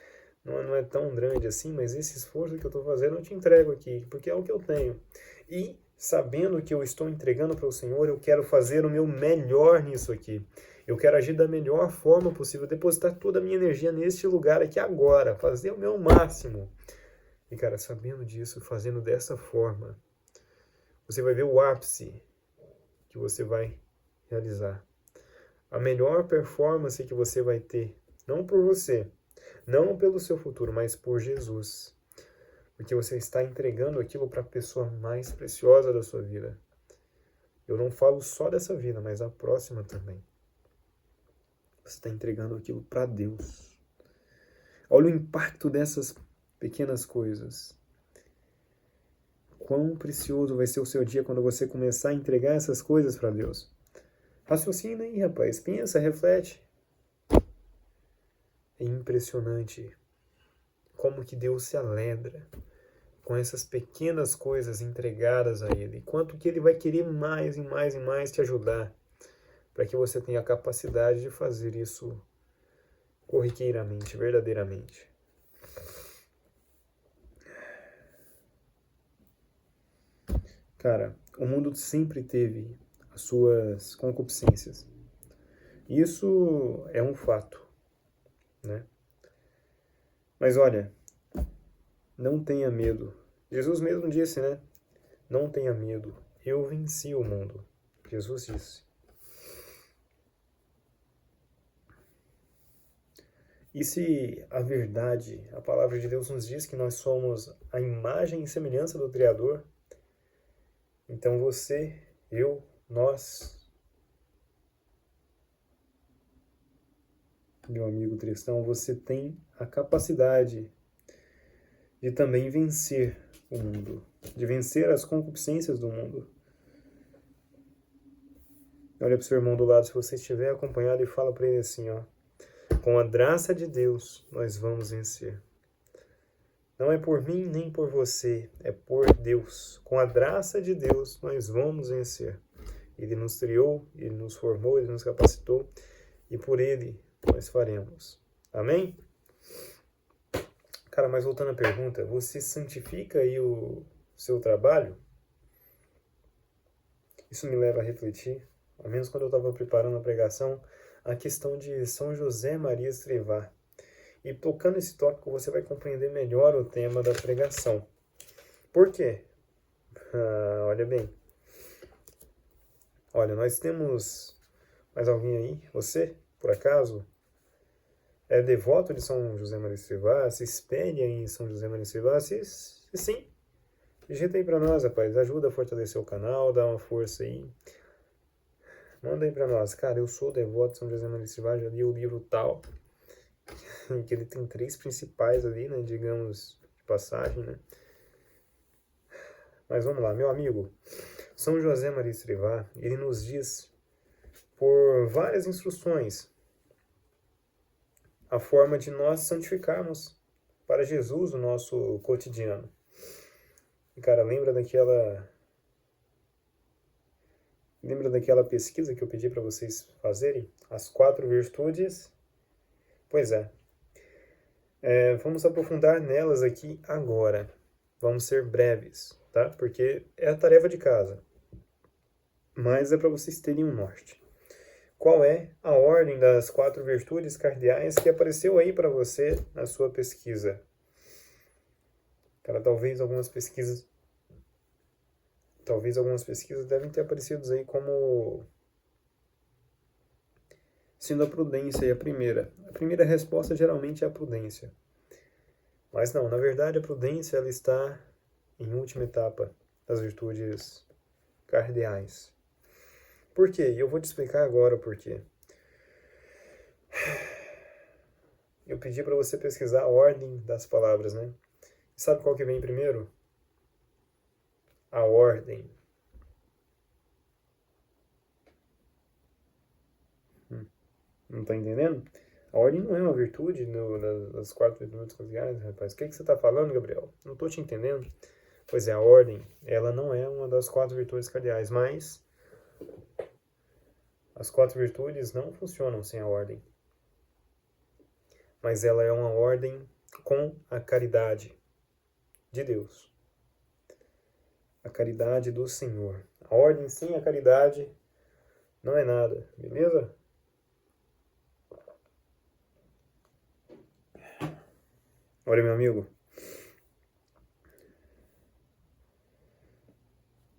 não é tão grande assim, mas esse esforço que eu estou fazendo eu te entrego aqui, porque é o que eu tenho. E sabendo que eu estou entregando para o Senhor, eu quero fazer o meu melhor nisso aqui. Eu quero agir da melhor forma possível, depositar toda a minha energia neste lugar aqui agora, fazer o meu máximo. E cara, sabendo disso, fazendo dessa forma, você vai ver o ápice que você vai realizar. A melhor performance que você vai ter, não por você, não pelo seu futuro, mas por Jesus. Porque você está entregando aquilo para a pessoa mais preciosa da sua vida. Eu não falo só dessa vida, mas a próxima também. Você está entregando aquilo para Deus. Olha o impacto dessas pequenas coisas. Quão precioso vai ser o seu dia quando você começar a entregar essas coisas para Deus. Raciocina aí, rapaz. Pensa, reflete. É impressionante como que Deus se alegra com essas pequenas coisas entregadas a Ele. Quanto que Ele vai querer mais e mais e mais te ajudar para que você tenha a capacidade de fazer isso corriqueiramente, verdadeiramente. Cara, o mundo sempre teve as suas concupiscências. Isso é um fato, né? Mas olha, não tenha medo. Jesus mesmo disse, né? Não tenha medo. Eu venci o mundo. Jesus disse. E se a verdade, a palavra de Deus nos diz que nós somos a imagem e semelhança do Criador, então você, eu, nós, meu amigo cristão, você tem a capacidade de também vencer o mundo, de vencer as concupiscências do mundo. Olha para o seu irmão do lado, se você estiver acompanhado, e fala para ele assim, ó: com a graça de Deus, nós vamos vencer. Não é por mim nem por você, é por Deus. Com a graça de Deus, nós vamos vencer. Ele nos criou, Ele nos formou, Ele nos capacitou, e por Ele nós faremos. Amém? Cara, mas voltando à pergunta, você santifica aí o seu trabalho? Isso me leva a refletir, ao menos quando eu estava preparando a pregação, a questão de São José Maria Escrivá. E tocando esse tópico, você vai compreender melhor o tema da pregação. Por quê? Olha bem. Olha, nós temos mais alguém aí? Você, por acaso, é devoto de São José Maria Escrivá? Se espelha em São José Maria Escrivá? Se sim, digita aí pra nós, rapaz. Ajuda a fortalecer o canal, dá uma força aí. Manda aí pra nós. Cara, eu sou devoto de São José Maria Escrivá, já li o livro tal, que ele tem 3 principais ali, né, digamos, de passagem, né. Mas vamos lá, meu amigo. São José Maria Escrivá, ele nos diz, por várias instruções, a forma de nós santificarmos para Jesus o nosso cotidiano. E, cara, lembra daquela pesquisa que eu pedi para vocês fazerem? As 4 virtudes? Pois é. Vamos aprofundar nelas aqui agora. Vamos ser breves, tá? Porque é a tarefa de casa. Mas é para vocês terem um norte. Qual é a ordem das 4 virtudes cardeais que apareceu aí para você na sua pesquisa? Cara, talvez algumas pesquisas devem ter aparecido aí como sendo a prudência e a primeira. A primeira resposta geralmente é a prudência. Mas não, na verdade a prudência ela está em última etapa das virtudes cardeais. Por quê? Eu vou te explicar agora o porquê. Eu pedi para você pesquisar a ordem das palavras, né? E sabe qual que vem primeiro? A ordem. Não tá entendendo? A ordem não é uma virtude das 4 virtudes cardeais, rapaz. O que você tá falando, Gabriel? Não tô te entendendo. Pois é, a ordem, ela não é uma das 4 virtudes cardeais, mas as 4 virtudes não funcionam sem a ordem. Mas ela é uma ordem com a caridade de Deus. A caridade do Senhor. A ordem sem a caridade não é nada, beleza? Olha, meu amigo.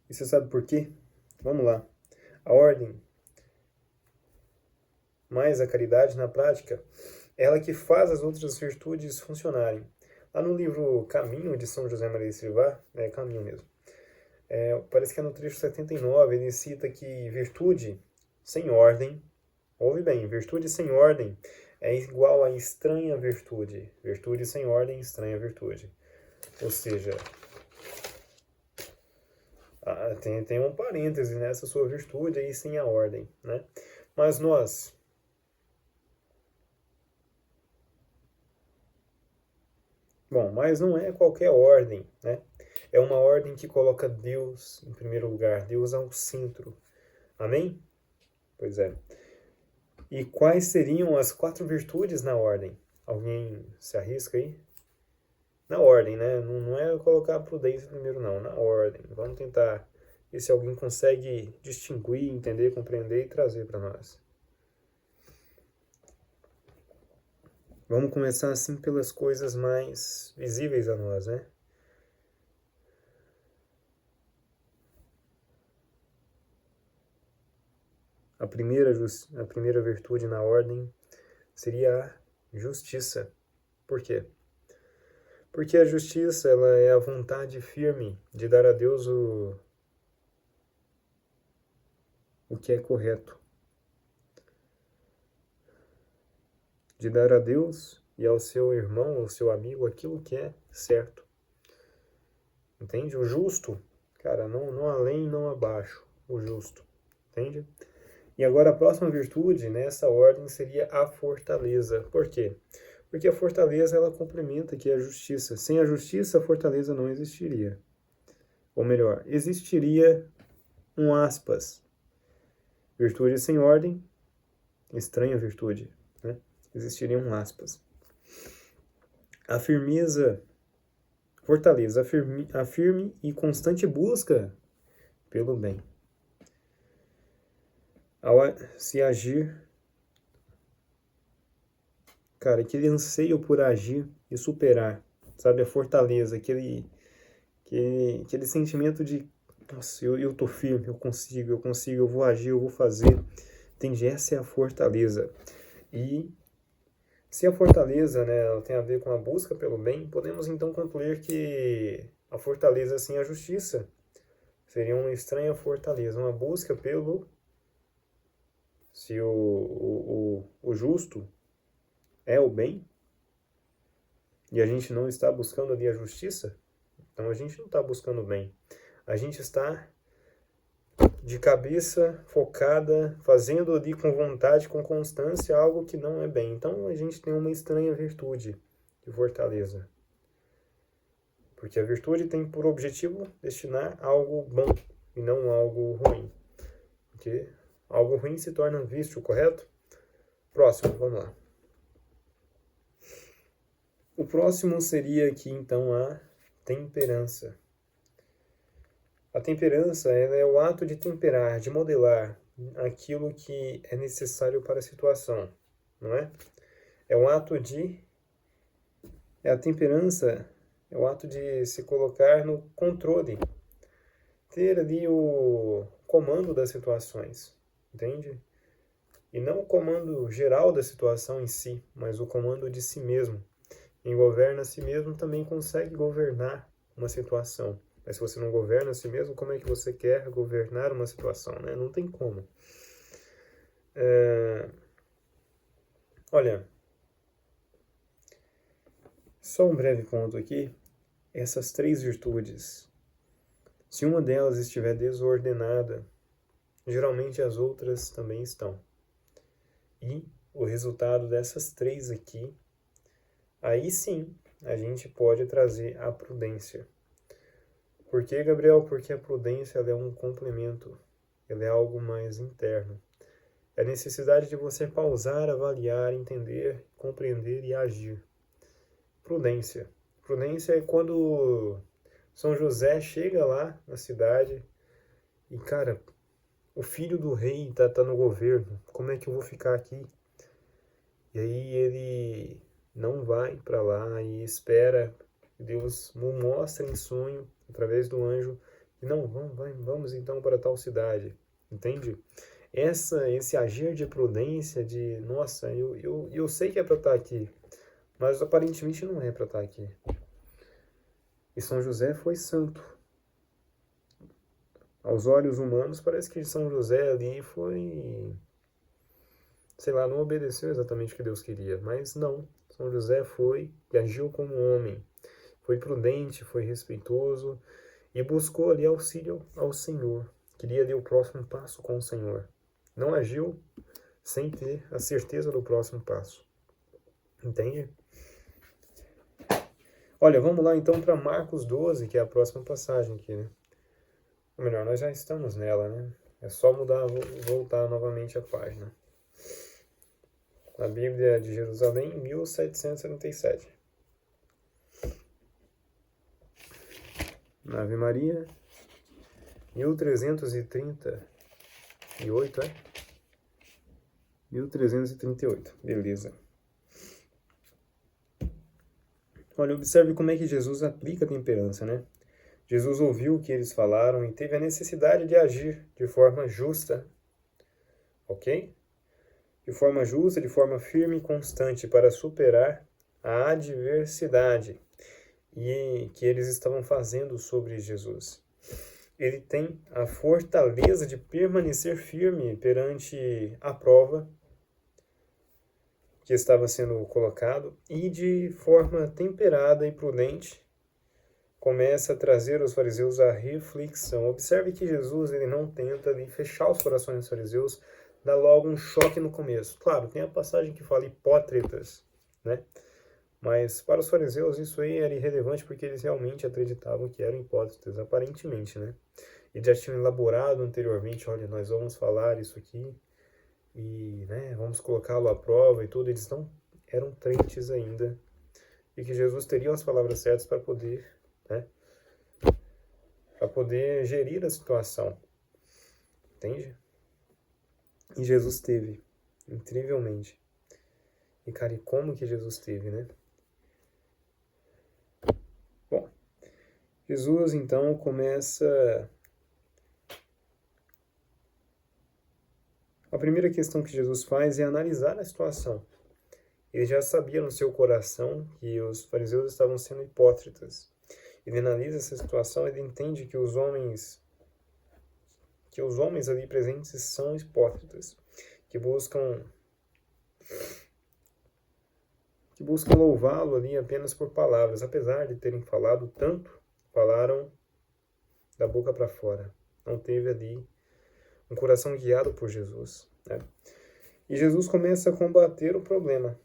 E você sabe por quê? Vamos lá. A ordem mais a caridade na prática, ela que faz as outras virtudes funcionarem. Lá no livro Caminho, de São José Maria Escrivá, Caminho mesmo, parece que é no trecho 79, ele cita que virtude sem ordem, ouve bem, virtude sem ordem é igual a estranha virtude. Virtude sem ordem, estranha virtude. Ou seja, tem um parêntese nessa sua virtude aí sem a ordem, né? Mas nós... Bom, mas não é qualquer ordem, né? É uma ordem que coloca Deus em primeiro lugar, Deus ao centro. Amém? Pois é. E quais seriam as 4 virtudes na ordem? Alguém se arrisca aí? Na ordem, né? Não é colocar a prudência primeiro, não. Na ordem. Vamos tentar ver se alguém consegue distinguir, entender, compreender e trazer para nós. Vamos começar assim pelas coisas mais visíveis a nós, né? A primeira virtude na ordem seria a justiça. Por quê? Porque a justiça ela é a vontade firme de dar a Deus o que é correto. De dar a Deus e ao seu irmão, ao seu amigo, aquilo que é certo. Entende? O justo, cara, não além, não abaixo. O justo. Entende? E agora a próxima virtude nessa ordem seria a fortaleza. Por quê? Porque a fortaleza ela complementa aqui a justiça. Sem a justiça, a fortaleza não existiria. Ou melhor, existiria um aspas. Virtude sem ordem, estranha virtude, né? Existiria um aspas. A firmeza, fortaleza, a firme e constante busca pelo bem. Ao se agir cara, aquele anseio por agir e superar, sabe? A fortaleza, aquele sentimento de, nossa, eu tô firme, eu consigo, eu vou agir, eu vou fazer. Entende? Essa é a fortaleza. E se a fortaleza, né, ela tem a ver com a busca pelo bem, podemos então concluir que a fortaleza sem a justiça seria uma estranha fortaleza, uma busca pelo... Se o justo é o bem, e a gente não está buscando ali a justiça, então a gente não está buscando o bem. A gente está de cabeça focada, fazendo ali com vontade, com constância, algo que não é bem. Então a gente tem uma estranha virtude de fortaleza. Porque a virtude tem por objetivo destinar algo bom e não algo ruim. Porque algo ruim se torna vício, correto? Próximo, vamos lá. O próximo seria aqui então a temperança. A temperança, ela é o ato de temperar, de modelar aquilo que é necessário para a situação, não é? É um ato de... A temperança é o ato de se colocar no controle, ter ali o comando das situações, entende? E não o comando geral da situação em si, mas o comando de si mesmo. Quem governa a si mesmo também consegue governar uma situação. Mas se você não governa a si mesmo, como é que você quer governar uma situação, né? Não tem como. Olha, só um breve ponto aqui. Essas três virtudes, se uma delas estiver desordenada, geralmente as outras também estão. E o resultado dessas três aqui, aí sim, a gente pode trazer a prudência. Por que, Gabriel? Porque a prudência ela é um complemento, ela é algo mais interno. É a necessidade de você pausar, avaliar, entender, compreender e agir. Prudência. Prudência é quando São José chega lá na cidade e, cara, o filho do rei tá no governo, como é que eu vou ficar aqui? E aí ele não vai para lá e espera, Deus mostra em sonho, através do anjo, e não, vamos então para tal cidade, entende? Esse agir de prudência, de, nossa, eu sei que é para estar aqui, mas aparentemente não é para estar aqui. E São José foi santo. Aos olhos humanos, parece que São José ali foi, sei lá, não obedeceu exatamente o que Deus queria, mas não. São José foi e agiu como homem. Foi prudente, foi respeitoso e buscou ali auxílio ao Senhor. Queria ali o próximo passo com o Senhor. Não agiu sem ter a certeza do próximo passo. Entende? Olha, vamos lá então para Marcos 12, que é a próxima passagem aqui, né? Ou melhor, nós já estamos nela, né? É só mudar, voltar novamente a página. A Bíblia de Jerusalém, 1777. Ave Maria, 1338, é? 1338, beleza. Olha, observe como é que Jesus aplica a temperança, né? Jesus ouviu o que eles falaram e teve a necessidade de agir de forma justa, ok? De forma justa, de forma firme e constante para superar a adversidade e que eles estavam fazendo sobre Jesus. Ele tem a fortaleza de permanecer firme perante a prova que estava sendo colocado e de forma temperada e prudente começa a trazer os fariseus à reflexão. Observe que Jesus ele não tenta ali fechar os corações dos fariseus, dá logo um choque no começo. Claro, tem a passagem que fala hipócritas, né? Mas para os fariseus isso aí era irrelevante porque eles realmente acreditavam que eram hipócritas, aparentemente, né? Eles já tinham elaborado anteriormente, olha, nós vamos falar isso aqui e, né, vamos colocá-lo à prova e tudo. Eles não eram crentes ainda e que Jesus teria as palavras certas para poder, né, para poder gerir a situação, entende? E Jesus teve, incrivelmente. E, cara, e como que Jesus teve, né? Bom, Jesus, então, começa... A primeira questão que Jesus faz é analisar a situação. Ele já sabia no seu coração que os fariseus estavam sendo hipócritas. Ele analisa essa situação, ele entende que os homens ali presentes são hipócritas, que buscam louvá-lo ali apenas por palavras, apesar de terem falado tanto, falaram da boca para fora. Não teve ali um coração guiado por Jesus, né? E Jesus começa a combater o problema.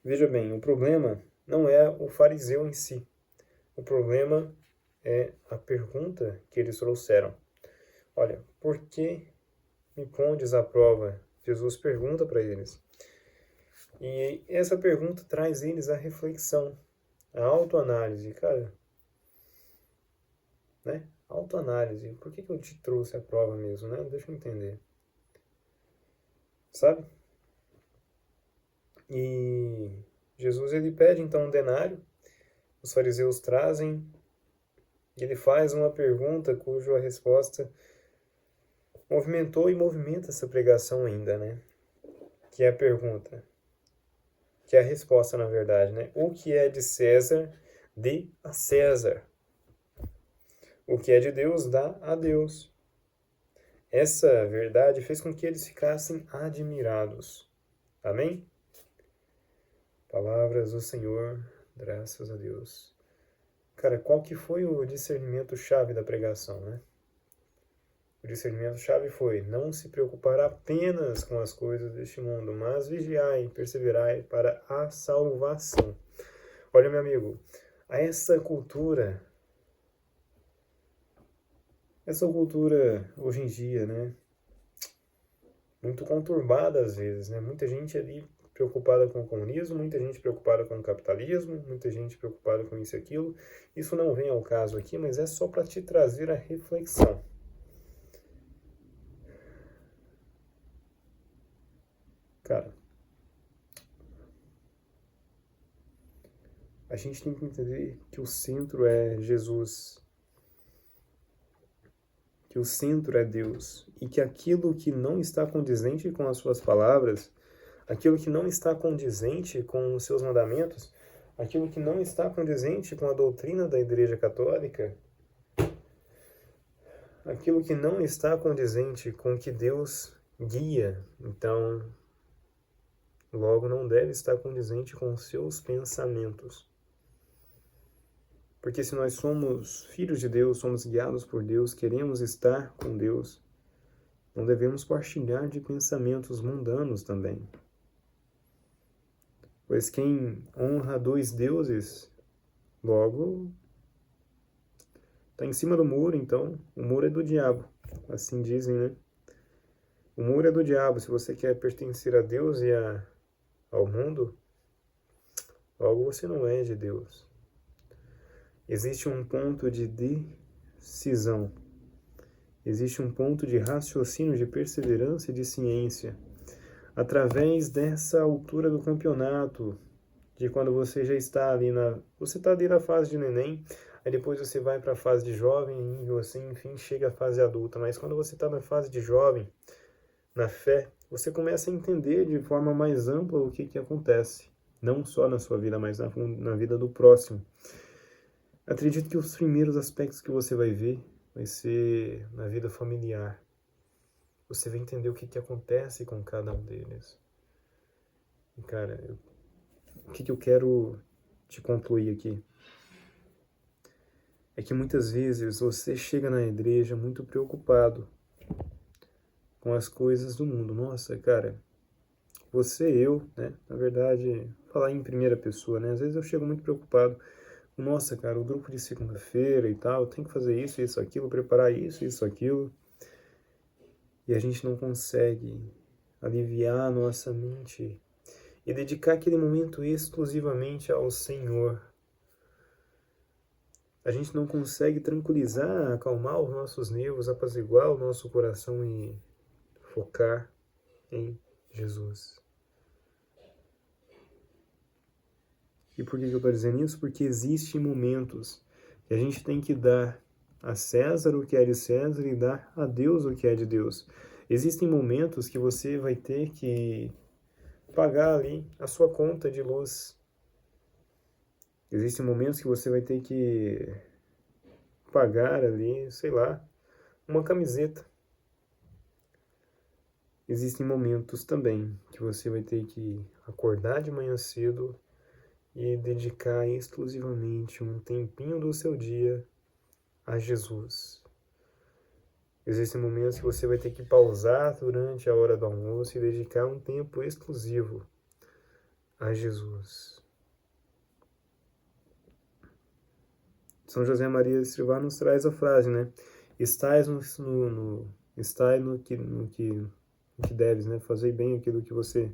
Veja bem, o problema não é o fariseu em si. O problema é a pergunta que eles trouxeram. Olha, por que me pondes à prova? Jesus pergunta para eles. E essa pergunta traz eles à reflexão, à autoanálise. Cara, né? Autoanálise. Por que eu te trouxe à prova mesmo, né? Deixa eu entender. Sabe? E Jesus, ele pede então um denário. Os fariseus trazem. Ele faz uma pergunta cuja resposta movimentou e movimenta essa pregação ainda, né? Que é a pergunta, que é a resposta, na verdade, né? O que é de César, dê a César. O que é de Deus, dá a Deus. Essa verdade fez com que eles ficassem admirados. Amém? Palavras do Senhor, graças a Deus. Cara, qual que foi o discernimento-chave da pregação, né? O discernimento-chave foi não se preocupar apenas com as coisas deste mundo, mas vigiai e perseverai para a salvação. Olha, meu amigo, essa cultura hoje em dia, né, muito conturbada às vezes, né, muita gente ali preocupada com o comunismo, muita gente preocupada com o capitalismo, muita gente preocupada com isso e aquilo. Isso não vem ao caso aqui, mas é só para te trazer a reflexão. Cara, a gente tem que entender que o centro é Jesus, que o centro é Deus, e que aquilo que não está condizente com as suas palavras, aquilo que não está condizente com os seus mandamentos, aquilo que não está condizente com a doutrina da Igreja Católica, aquilo que não está condizente com o que Deus guia, então, logo não deve estar condizente com os seus pensamentos. Porque se nós somos filhos de Deus, somos guiados por Deus, queremos estar com Deus, não devemos partilhar de pensamentos mundanos também. Pois quem honra dois deuses, logo está em cima do muro, então o muro é do diabo. Assim dizem, né? O muro é do diabo. Se você quer pertencer a Deus e ao mundo, logo você não é de Deus. Existe um ponto de decisão. Existe um ponto de raciocínio, de perseverança e de ciência. Através dessa altura do campeonato, de quando você já está ali você está ali na fase de neném, aí depois você vai para a fase de jovem, nível assim, enfim, chega à fase adulta. Mas quando você está na fase de jovem, na fé, você começa a entender de forma mais ampla o que acontece. Não só na sua vida, mas na vida do próximo. Acredito que os primeiros aspectos que você vai ver vai ser na vida familiar. Você vai entender o que acontece com cada um deles. E, cara, o que eu quero te concluir aqui é que muitas vezes você chega na igreja muito preocupado com as coisas do mundo. Nossa, cara, eu, né? Na verdade, falar em primeira pessoa, né? Às vezes eu chego muito preocupado. Nossa, cara, o grupo de segunda-feira e tal, tem que fazer isso, aquilo, preparar isso, aquilo. E a gente não consegue aliviar a nossa mente e dedicar aquele momento exclusivamente ao Senhor. A gente não consegue tranquilizar, acalmar os nossos nervos, apaziguar o nosso coração e focar em Jesus. E por que eu estou dizendo isso? Porque existem momentos que a gente tem que dar a César o que é de César e dar a Deus o que é de Deus. Existem momentos que você vai ter que pagar ali a sua conta de luz. Existem momentos que você vai ter que pagar ali, sei lá, uma camiseta. Existem momentos também que você vai ter que acordar de manhã cedo e dedicar exclusivamente um tempinho do seu dia a Jesus. Existem momentos que você vai ter que pausar durante a hora do almoço e dedicar um tempo exclusivo a Jesus. São José Maria Escrivá nos traz a frase, né? Estais no que deves, né? Fazer bem aquilo que você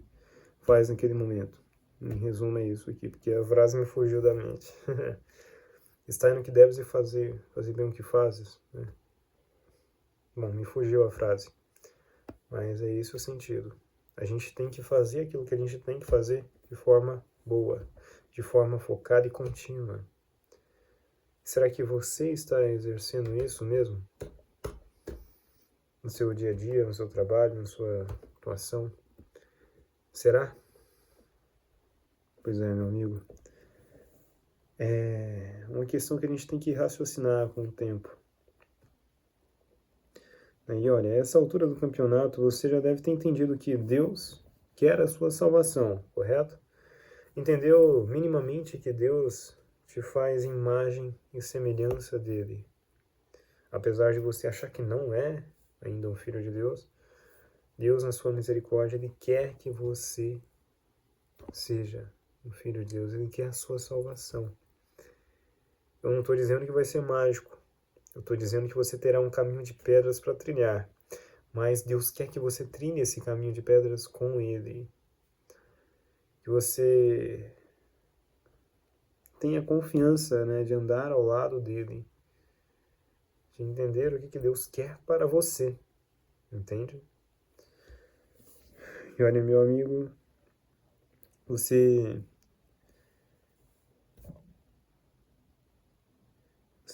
faz naquele momento. Em resumo é isso aqui, porque a frase me fugiu da mente. Estai no que deves e fazer bem o que fazes, né? Bom, me fugiu a frase, mas é esse o sentido. A gente tem que fazer aquilo que a gente tem que fazer de forma boa, de forma focada e contínua. Será que você está exercendo isso mesmo? No seu dia a dia, no seu trabalho, na sua atuação? Será? Pois é, meu amigo. É uma questão que a gente tem que raciocinar com o tempo. E olha, a essa altura do campeonato, você já deve ter entendido que Deus quer a sua salvação, correto? Entendeu minimamente que Deus te faz imagem e semelhança dele. Apesar de você achar que não é ainda um filho de Deus, Deus, na sua misericórdia, Ele quer que você seja um filho de Deus. Ele quer a sua salvação. Eu não estou dizendo que vai ser mágico. Eu estou dizendo que você terá um caminho de pedras para trilhar. Mas Deus quer que você trilhe esse caminho de pedras com Ele. Que você tenha confiança, né, de andar ao lado dele. De entender o que Deus quer para você. Entende? E olha, meu amigo, você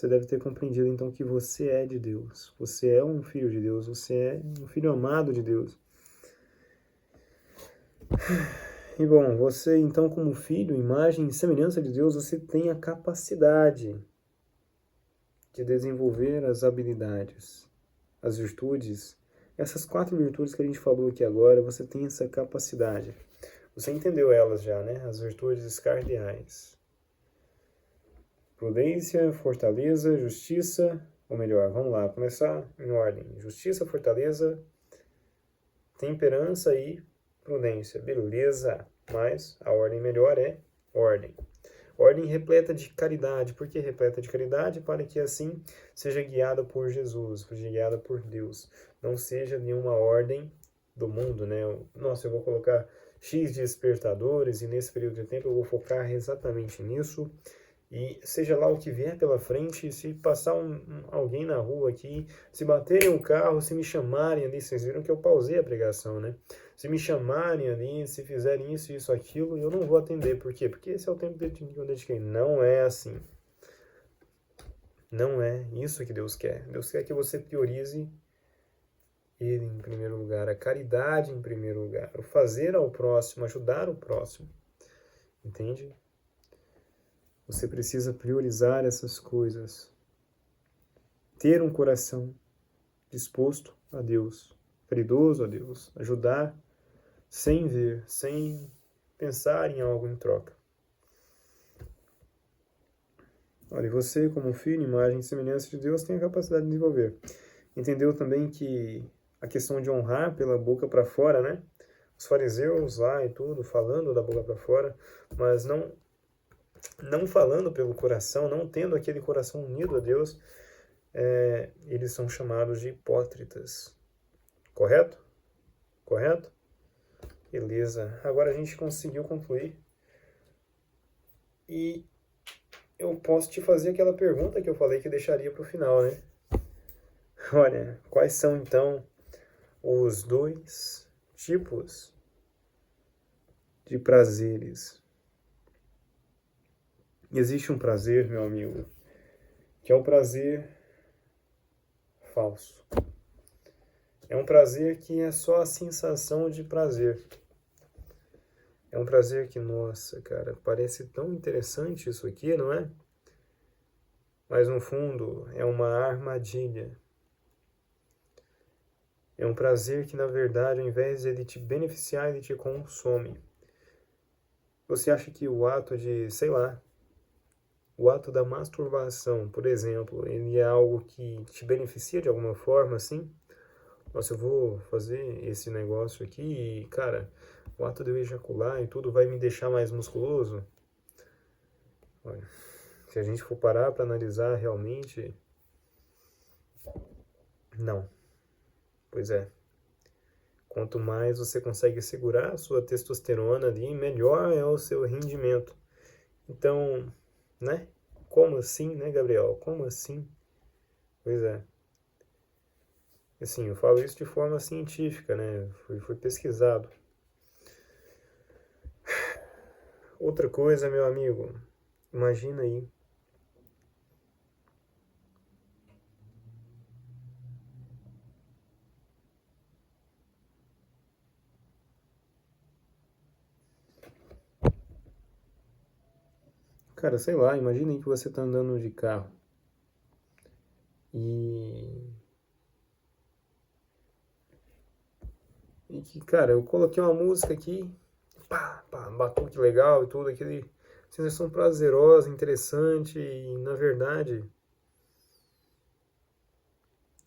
deve ter compreendido então que você é de Deus. Você é um filho de Deus. Você é um filho amado de Deus. E bom, você então como filho, imagem e semelhança de Deus, você tem a capacidade de desenvolver as habilidades, as virtudes. Essas 4 virtudes que a gente falou aqui agora, você tem essa capacidade. Você entendeu elas já, né? As virtudes cardeais. Prudência, fortaleza, justiça, ou melhor, vamos lá, começar em ordem. Justiça, fortaleza, temperança e prudência. Beleza, mas a ordem melhor é ordem. Ordem repleta de caridade. Por que repleta de caridade? Para que assim seja guiada por Jesus, seja guiada por Deus. Não seja nenhuma ordem do mundo, né? Nossa, eu vou colocar X despertadores e nesse período de tempo eu vou focar exatamente nisso. E seja lá o que vier pela frente, se passar alguém na rua aqui, se baterem o carro, se me chamarem ali, vocês viram que eu pausei a pregação, né? Se me chamarem ali, se fizerem isso, aquilo, eu não vou atender. Por quê? Porque esse é o tempo que eu dediquei. Não é assim. Não é isso que Deus quer. Deus quer que você priorize Ele em primeiro lugar, a caridade em primeiro lugar, o fazer ao próximo, ajudar o próximo. Entende? Você precisa priorizar essas coisas. Ter um coração disposto a Deus, caridoso a Deus, ajudar sem ver, sem pensar em algo em troca. Olha, você como filho, imagem e semelhança de Deus, tem a capacidade de desenvolver. Entendeu também que a questão de honrar pela boca para fora, né? Os fariseus lá e tudo, falando da boca para fora, mas não falando pelo coração, não tendo aquele coração unido a Deus, eles são chamados de hipócritas. Correto? Correto? Beleza. Agora a gente conseguiu concluir. E eu posso te fazer aquela pergunta que eu falei que deixaria para o final, né? Olha, quais são então os 2 tipos de prazeres. Existe um prazer, meu amigo, que é o prazer falso. É um prazer que é só a sensação de prazer. É um prazer que, nossa, cara, parece tão interessante isso aqui, não é? Mas no fundo é uma armadilha. É um prazer que, na verdade, ao invés de ele te beneficiar, ele te consome. Você acha que o ato de, sei lá, o ato da masturbação, por exemplo, ele é algo que te beneficia de alguma forma, assim? Nossa, eu vou fazer esse negócio aqui e, cara, o ato de eu ejacular e tudo vai me deixar mais musculoso? Olha, se a gente for parar para analisar realmente, não. Pois é. Quanto mais você consegue segurar a sua testosterona ali, melhor é o seu rendimento. Então, né? Como assim, né, Gabriel? Como assim? Pois é. Assim, eu falo isso de forma científica, né? Foi pesquisado. Outra coisa, meu amigo, imagina aí. Cara, sei lá, imagina aí que você tá andando de carro e que, cara, eu coloquei uma música aqui, pá, pá, batuque legal e tudo, aquele sensação prazerosa, interessante e, na verdade,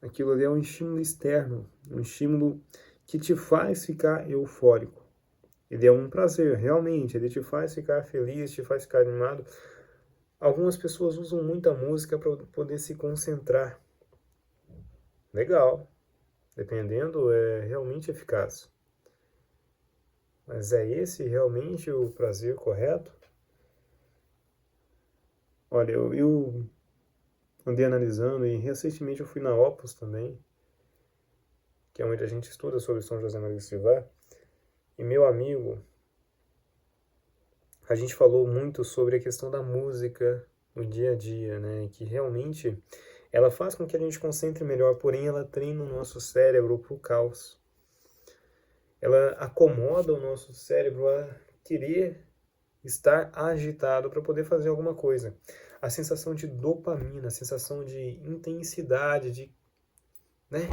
aquilo ali é um estímulo externo, um estímulo que te faz ficar eufórico. Ele é um prazer, realmente, ele te faz ficar feliz, te faz ficar animado. Algumas pessoas usam muita música para poder se concentrar. Legal, dependendo, é realmente eficaz. Mas é esse realmente o prazer correto? Olha, eu andei analisando e recentemente eu fui na Opus também, que é onde a gente estuda sobre São José Maria Escrivá, e meu amigo, a gente falou muito sobre a questão da música no dia a dia, né? Que realmente ela faz com que a gente concentre melhor, porém ela treina o nosso cérebro para o caos. Ela acomoda o nosso cérebro a querer estar agitado para poder fazer alguma coisa. A sensação de dopamina, a sensação de intensidade, de, né?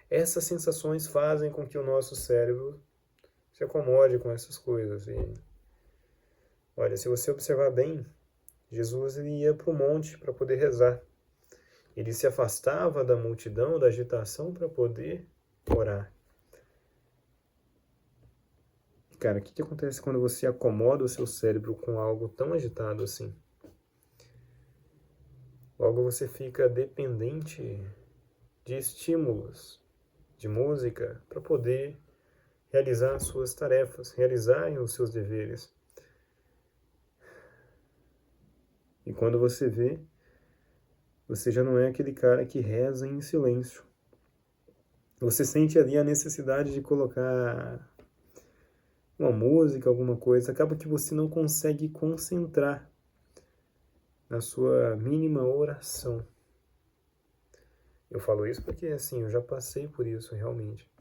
Essas sensações fazem com que o nosso cérebro se acomode com essas coisas. E, olha, se você observar bem, Jesus ele ia para o monte para poder rezar. Ele se afastava da multidão, da agitação, para poder orar. Cara, o que acontece quando você acomoda o seu cérebro com algo tão agitado assim? Logo você fica dependente de estímulos, de música, para poder realizar as suas tarefas, realizar os seus deveres. E quando você vê, você já não é aquele cara que reza em silêncio. Você sente ali a necessidade de colocar uma música, alguma coisa. Acaba que você não consegue concentrar na sua mínima oração. Eu falo isso porque, assim, eu já passei por isso realmente.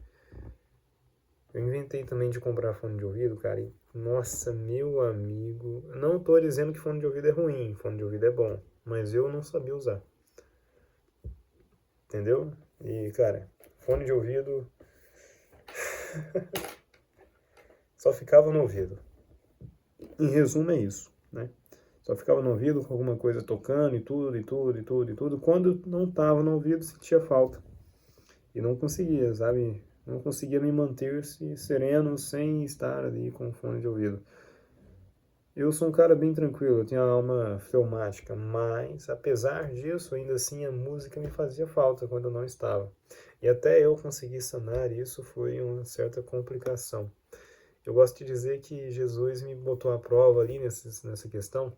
Eu inventei também de comprar fone de ouvido, cara, e, nossa, meu amigo, não tô dizendo que fone de ouvido é ruim, fone de ouvido é bom, mas eu não sabia usar, entendeu? E, cara, fone de ouvido só ficava no ouvido. Em resumo é isso, né? Só ficava no ouvido com alguma coisa tocando e tudo, e tudo, e tudo, e tudo. Quando não tava no ouvido, sentia falta. E não conseguia, sabe? Não conseguia me manter sereno sem estar ali com fone de ouvido. Eu sou um cara bem tranquilo, eu tenho a alma fleumática, mas apesar disso, ainda assim a música me fazia falta quando eu não estava. E até eu conseguir sanar isso foi uma certa complicação. Eu gosto de dizer que Jesus me botou à prova ali nessa questão,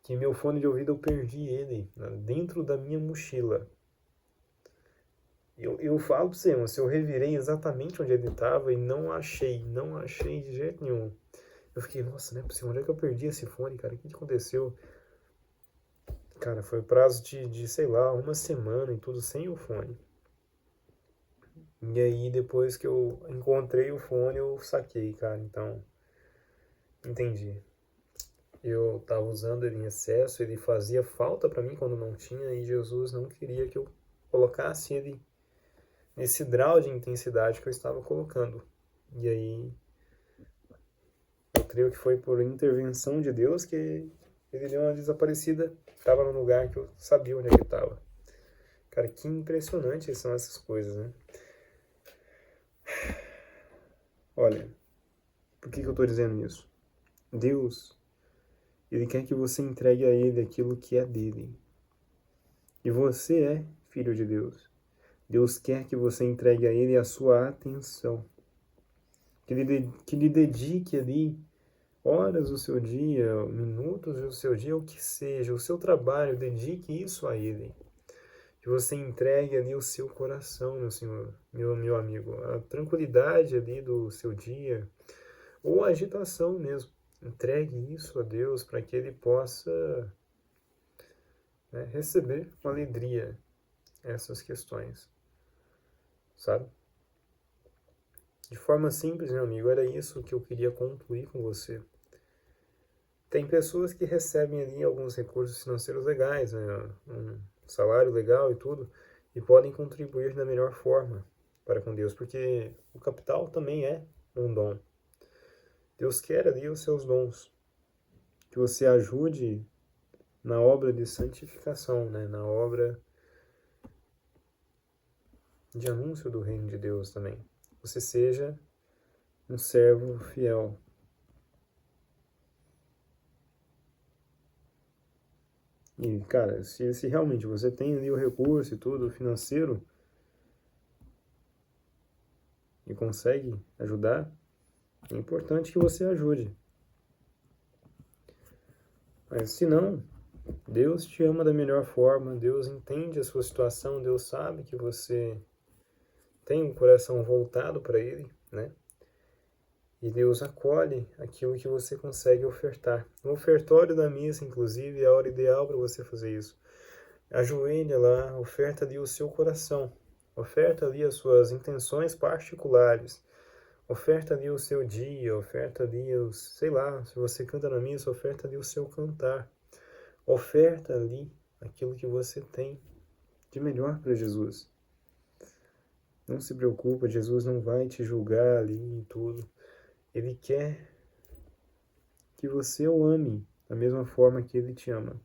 que meu fone de ouvido eu perdi ele dentro da minha mochila. Eu falo pra você, mas eu revirei exatamente onde ele estava e não achei de jeito nenhum. Eu fiquei, nossa, não é possível, onde é que eu perdi esse fone, cara? O que aconteceu? Cara, foi prazo sei lá, uma semana e tudo sem o fone. E aí, depois que eu encontrei o fone, eu saquei, cara. Então, entendi. Eu estava usando ele em excesso, ele fazia falta para mim quando não tinha, e Jesus não queria que eu colocasse ele nesse grau de intensidade que eu estava colocando. E aí, eu creio que foi por intervenção de Deus que ele deu uma desaparecida. Estava no lugar que eu sabia onde ele estava. Cara, que impressionante são essas coisas, né? Olha, por que eu estou dizendo isso? Deus, Ele quer que você entregue a Ele aquilo que é dele. E você é filho de Deus. Deus quer que você entregue a Ele a sua atenção. Que lhe dedique ali horas do seu dia, minutos do seu dia, o que seja, o seu trabalho, dedique isso a Ele. Que você entregue ali o seu coração, meu Senhor, meu amigo, a tranquilidade ali do seu dia, ou a agitação mesmo. Entregue isso a Deus para que Ele possa, né, receber com alegria essas questões, sabe? De forma simples, meu amigo, era isso que eu queria concluir com você. Tem pessoas que recebem ali alguns recursos financeiros legais, né? Um salário legal e tudo, e podem contribuir da melhor forma para com Deus, porque o capital também é um dom. Deus quer ali os seus dons, que você ajude na obra de santificação, né? Na obra de anúncio do reino de Deus também. Você seja um servo fiel. E, cara, se realmente você tem ali o recurso e tudo, financeiro, e consegue ajudar, é importante que você ajude. Mas se não, Deus te ama da melhor forma, Deus entende a sua situação, Deus sabe que você tem um coração voltado para Ele, né? E Deus acolhe aquilo que você consegue ofertar. O ofertório da missa, inclusive, é a hora ideal para você fazer isso. Ajoelha lá, oferta ali o seu coração, oferta ali as suas intenções particulares, oferta ali o seu dia, oferta ali sei lá, se você canta na missa, oferta ali o seu cantar, oferta ali aquilo que você tem de melhor para Jesus. Não se preocupa, Jesus não vai te julgar ali e tudo. Ele quer que você o ame da mesma forma que ele te ama.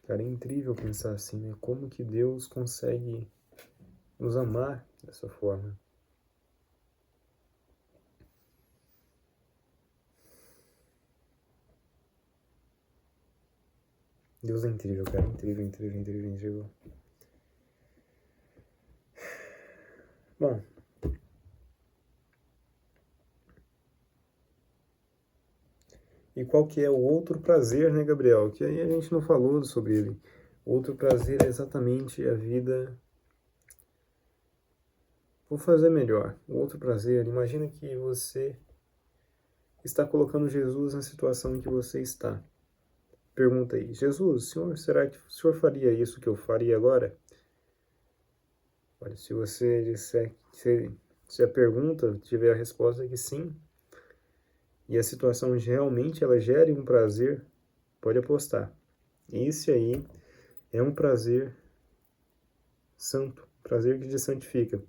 Cara, é incrível pensar assim, né? Como que Deus consegue nos amar dessa forma. Deus é incrível, cara. Incrível, incrível, incrível, incrível. Bom, e qual que é o outro prazer, né, Gabriel? Que aí a gente não falou sobre ele. Outro prazer é exatamente a vida. Vou fazer melhor. O outro prazer, imagina que você está colocando Jesus na situação em que você está. Pergunta aí, Jesus, senhor, será que o senhor faria isso que eu faria agora? Olha, se você disser, se a pergunta tiver a resposta que sim, e a situação realmente ela gere um prazer, pode apostar. Esse aí é um prazer santo, prazer que te santifica.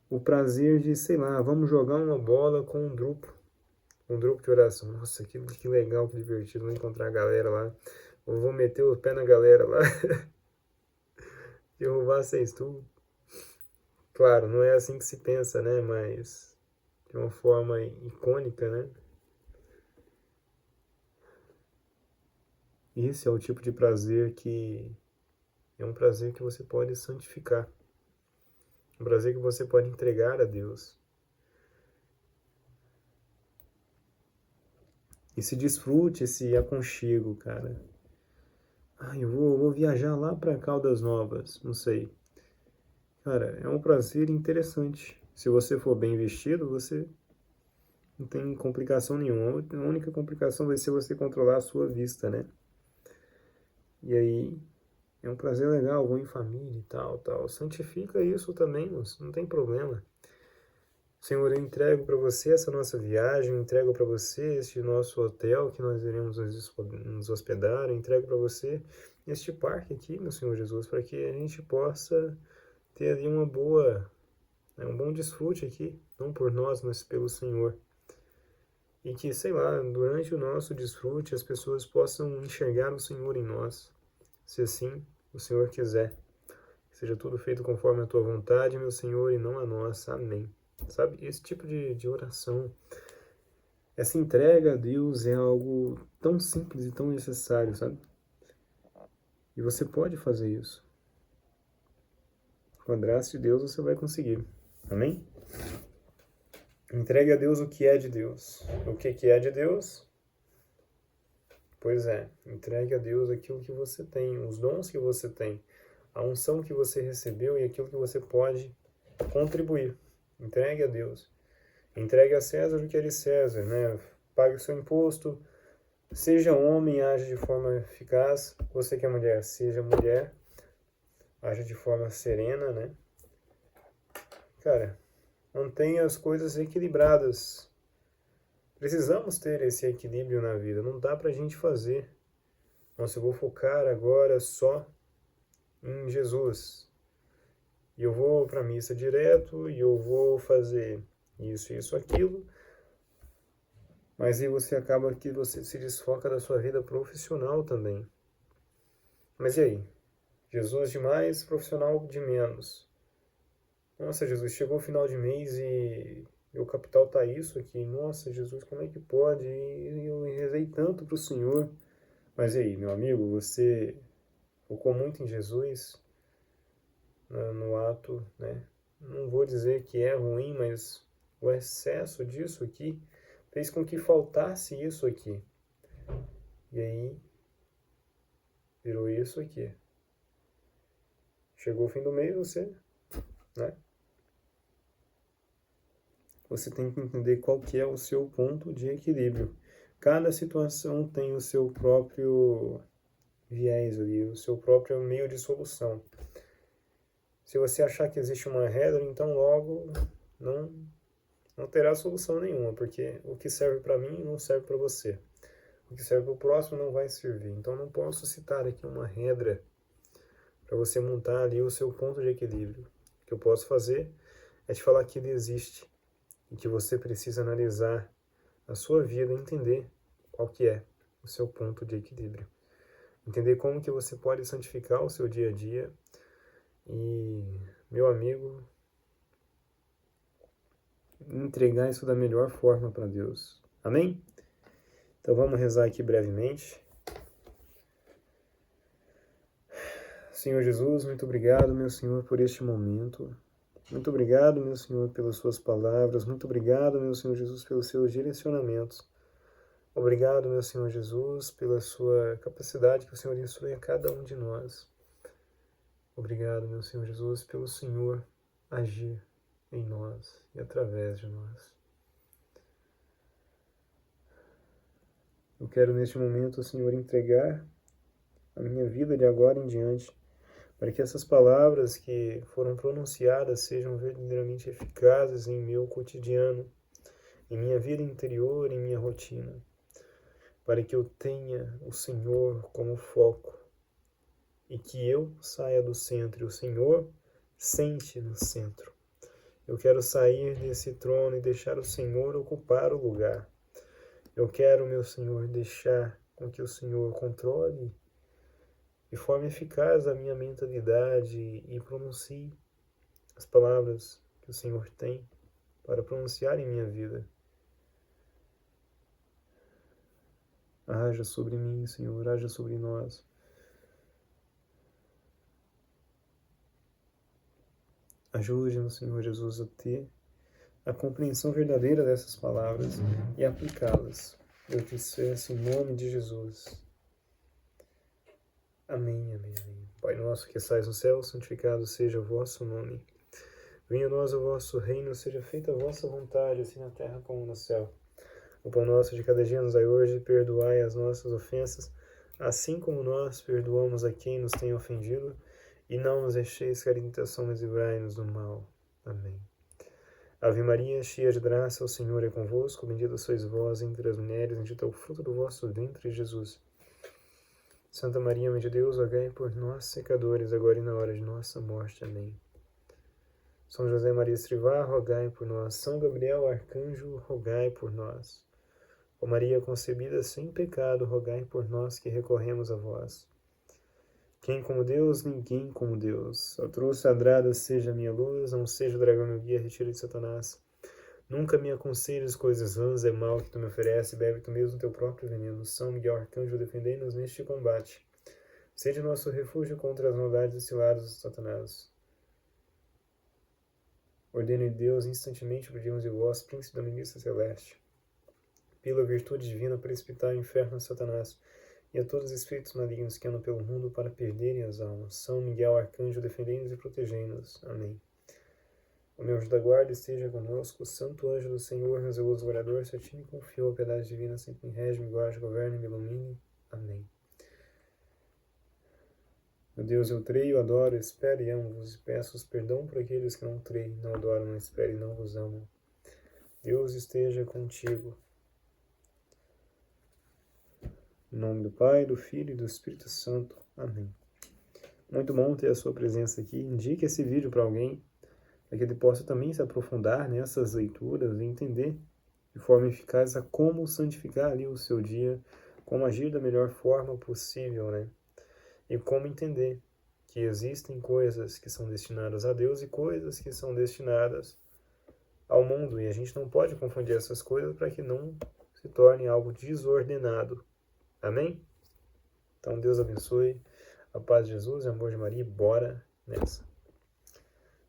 O prazer de, sei lá, vamos jogar uma bola com um grupo de oração. Nossa, que legal, que divertido, vou encontrar a galera lá. Eu vou meter o pé na galera lá, derrubar vocês tudo. Claro, não é assim que se pensa, né? Mas de uma forma icônica, né? Esse é o tipo de prazer que é um prazer que você pode santificar. Um prazer que você pode entregar a Deus. E se desfrute esse aconchego, cara. Ah, eu vou viajar lá para Caldas Novas, não sei. Cara, é um prazer interessante. Se você for bem vestido, você não tem complicação nenhuma. A única complicação vai ser você controlar a sua vista, né? E aí, é um prazer legal, vou em família e tal, tal. Santifica isso também, moço, não tem problema. Senhor, eu entrego para você essa nossa viagem, eu entrego para você este nosso hotel que nós iremos nos hospedar, eu entrego para você este parque aqui, meu Senhor Jesus, para que a gente possa ter ali uma boa, né, um bom desfrute aqui, não por nós, mas pelo Senhor. E que, sei lá, durante o nosso desfrute as pessoas possam enxergar o Senhor em nós, se assim o Senhor quiser. Que seja tudo feito conforme a tua vontade, meu Senhor, e não a nossa. Amém. Sabe, esse tipo de oração, essa entrega a Deus é algo tão simples e tão necessário, sabe? E você pode fazer isso. Com a graça de Deus você vai conseguir. Amém? Entregue a Deus o que é de Deus. O que é de Deus? Pois é, entregue a Deus aquilo que você tem, os dons que você tem, a unção que você recebeu e aquilo que você pode contribuir. Entregue a Deus. Entregue a César o que é de César, né? Pague o seu imposto. Seja homem, age de forma eficaz. Você que é mulher, seja mulher, age de forma serena, né? Cara, mantenha as coisas equilibradas. Precisamos ter esse equilíbrio na vida. Não dá pra gente fazer. Nossa, eu vou focar agora só em Jesus. E eu vou pra missa direto e eu vou fazer isso, aquilo. Mas aí você acaba que você se desfoca da sua vida profissional também. Mas e aí? Jesus de mais, profissional de menos. Nossa, Jesus, chegou o final de mês e o capital tá isso aqui. Nossa, Jesus, como é que pode? E eu rezei tanto pro Senhor. Mas e aí, meu amigo, você focou muito em Jesus no ato, né? Não vou dizer que é ruim, mas o excesso disso aqui fez com que faltasse isso aqui. E aí, virou isso aqui. Chegou o fim do mês, né? Você tem que entender qual que é o seu ponto de equilíbrio. Cada situação tem o seu próprio viés ali, o seu próprio meio de solução. Se você achar que existe uma regra, então logo não terá solução nenhuma, porque o que serve para mim não serve para você. O que serve para o próximo não vai servir. Então não posso citar aqui uma regra para você montar ali o seu ponto de equilíbrio. O que eu posso fazer é te falar que ele existe e que você precisa analisar a sua vida e entender qual que é o seu ponto de equilíbrio. Entender como que você pode santificar o seu dia a dia e, meu amigo, entregar isso da melhor forma para Deus. Amém? Então vamos rezar aqui brevemente. Senhor Jesus, muito obrigado, meu Senhor, por este momento. Muito obrigado, meu Senhor, pelas suas palavras. Muito obrigado, meu Senhor Jesus, pelos seus direcionamentos. Obrigado, meu Senhor Jesus, pela sua capacidade que o Senhor instrui a cada um de nós. Obrigado, meu Senhor Jesus, pelo Senhor agir em nós e através de nós. Eu quero neste momento, Senhor, entregar a minha vida de agora em diante, para que essas palavras que foram pronunciadas sejam verdadeiramente eficazes em meu cotidiano, em minha vida interior, em minha rotina, para que eu tenha o Senhor como foco e que eu saia do centro e o Senhor sente no centro. Eu quero sair desse trono e deixar o Senhor ocupar o lugar. Eu quero, meu Senhor, deixar com que o Senhor controle de forma eficaz a minha mentalidade e pronuncie as palavras que o Senhor tem para pronunciar em minha vida. Haja sobre mim, Senhor, haja sobre nós. Ajude-nos, Senhor Jesus, a ter a compreensão verdadeira dessas palavras e aplicá-las. Eu te peço em nome de Jesus. Amém, amém, amém. Pai nosso que estais no céu, santificado seja o vosso nome. Venha a nós o vosso reino, seja feita a vossa vontade, assim na terra como no céu. O pão nosso de cada dia nos dai hoje, perdoai as nossas ofensas, assim como nós perdoamos a quem nos tem ofendido, e não nos deixeis cair em tentação, mas livrai-nos do mal. Amém. Ave Maria, cheia de graça, o Senhor é convosco, bendita sois vós entre as mulheres, bendito é o fruto do vosso ventre, Jesus. Santa Maria, Mãe de Deus, rogai por nós, pecadores, agora e na hora de nossa morte. Amém. São José Maria Escrivá, rogai por nós. São Gabriel, arcanjo, rogai por nós. Ó Maria concebida sem pecado, rogai por nós que recorremos a vós. Quem como Deus, ninguém como Deus. A cruz sagrada seja minha luz, não seja o dragão meu guia, retira de Satanás. Nunca me aconselhes coisas vãs, é mal que tu me oferece, bebe tu mesmo teu próprio veneno. São Miguel Arcanjo, defendei-nos neste combate. Sede nosso refúgio contra as maldades e ciladas de Satanás. Ordene Deus, instantemente pedimos de vós, príncipe da milícia celeste, pela virtude divina, precipitai o inferno a Satanás e a todos os espíritos malignos que andam pelo mundo para perderem as almas. São Miguel Arcanjo, defendei-nos e protegei-nos. Amém. O meu anjo da guarda esteja conosco, o santo anjo do Senhor, meu zeloso guardador, se a ti me confiou a piedade divina, sempre me rege, me guarde, governe, me ilumine. Amém. Meu Deus, eu creio, adoro, espero e amo-vos, e peço-vos perdão por aqueles que não creem, não adoram, não esperam e não vos amam. Deus esteja contigo. Em nome do Pai, do Filho e do Espírito Santo. Amém. Muito bom ter a sua presença aqui. Indique esse vídeo para alguém, para que ele possa também se aprofundar nessas leituras e entender de forma eficaz a como santificar ali o seu dia, como agir da melhor forma possível, né? E como entender que existem coisas que são destinadas a Deus e coisas que são destinadas ao mundo. E a gente não pode confundir essas coisas para que não se torne algo desordenado. Amém? Então Deus abençoe, a paz de Jesus, o amor de Maria, bora nessa.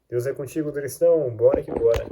Deus é contigo, cristão, bora que bora.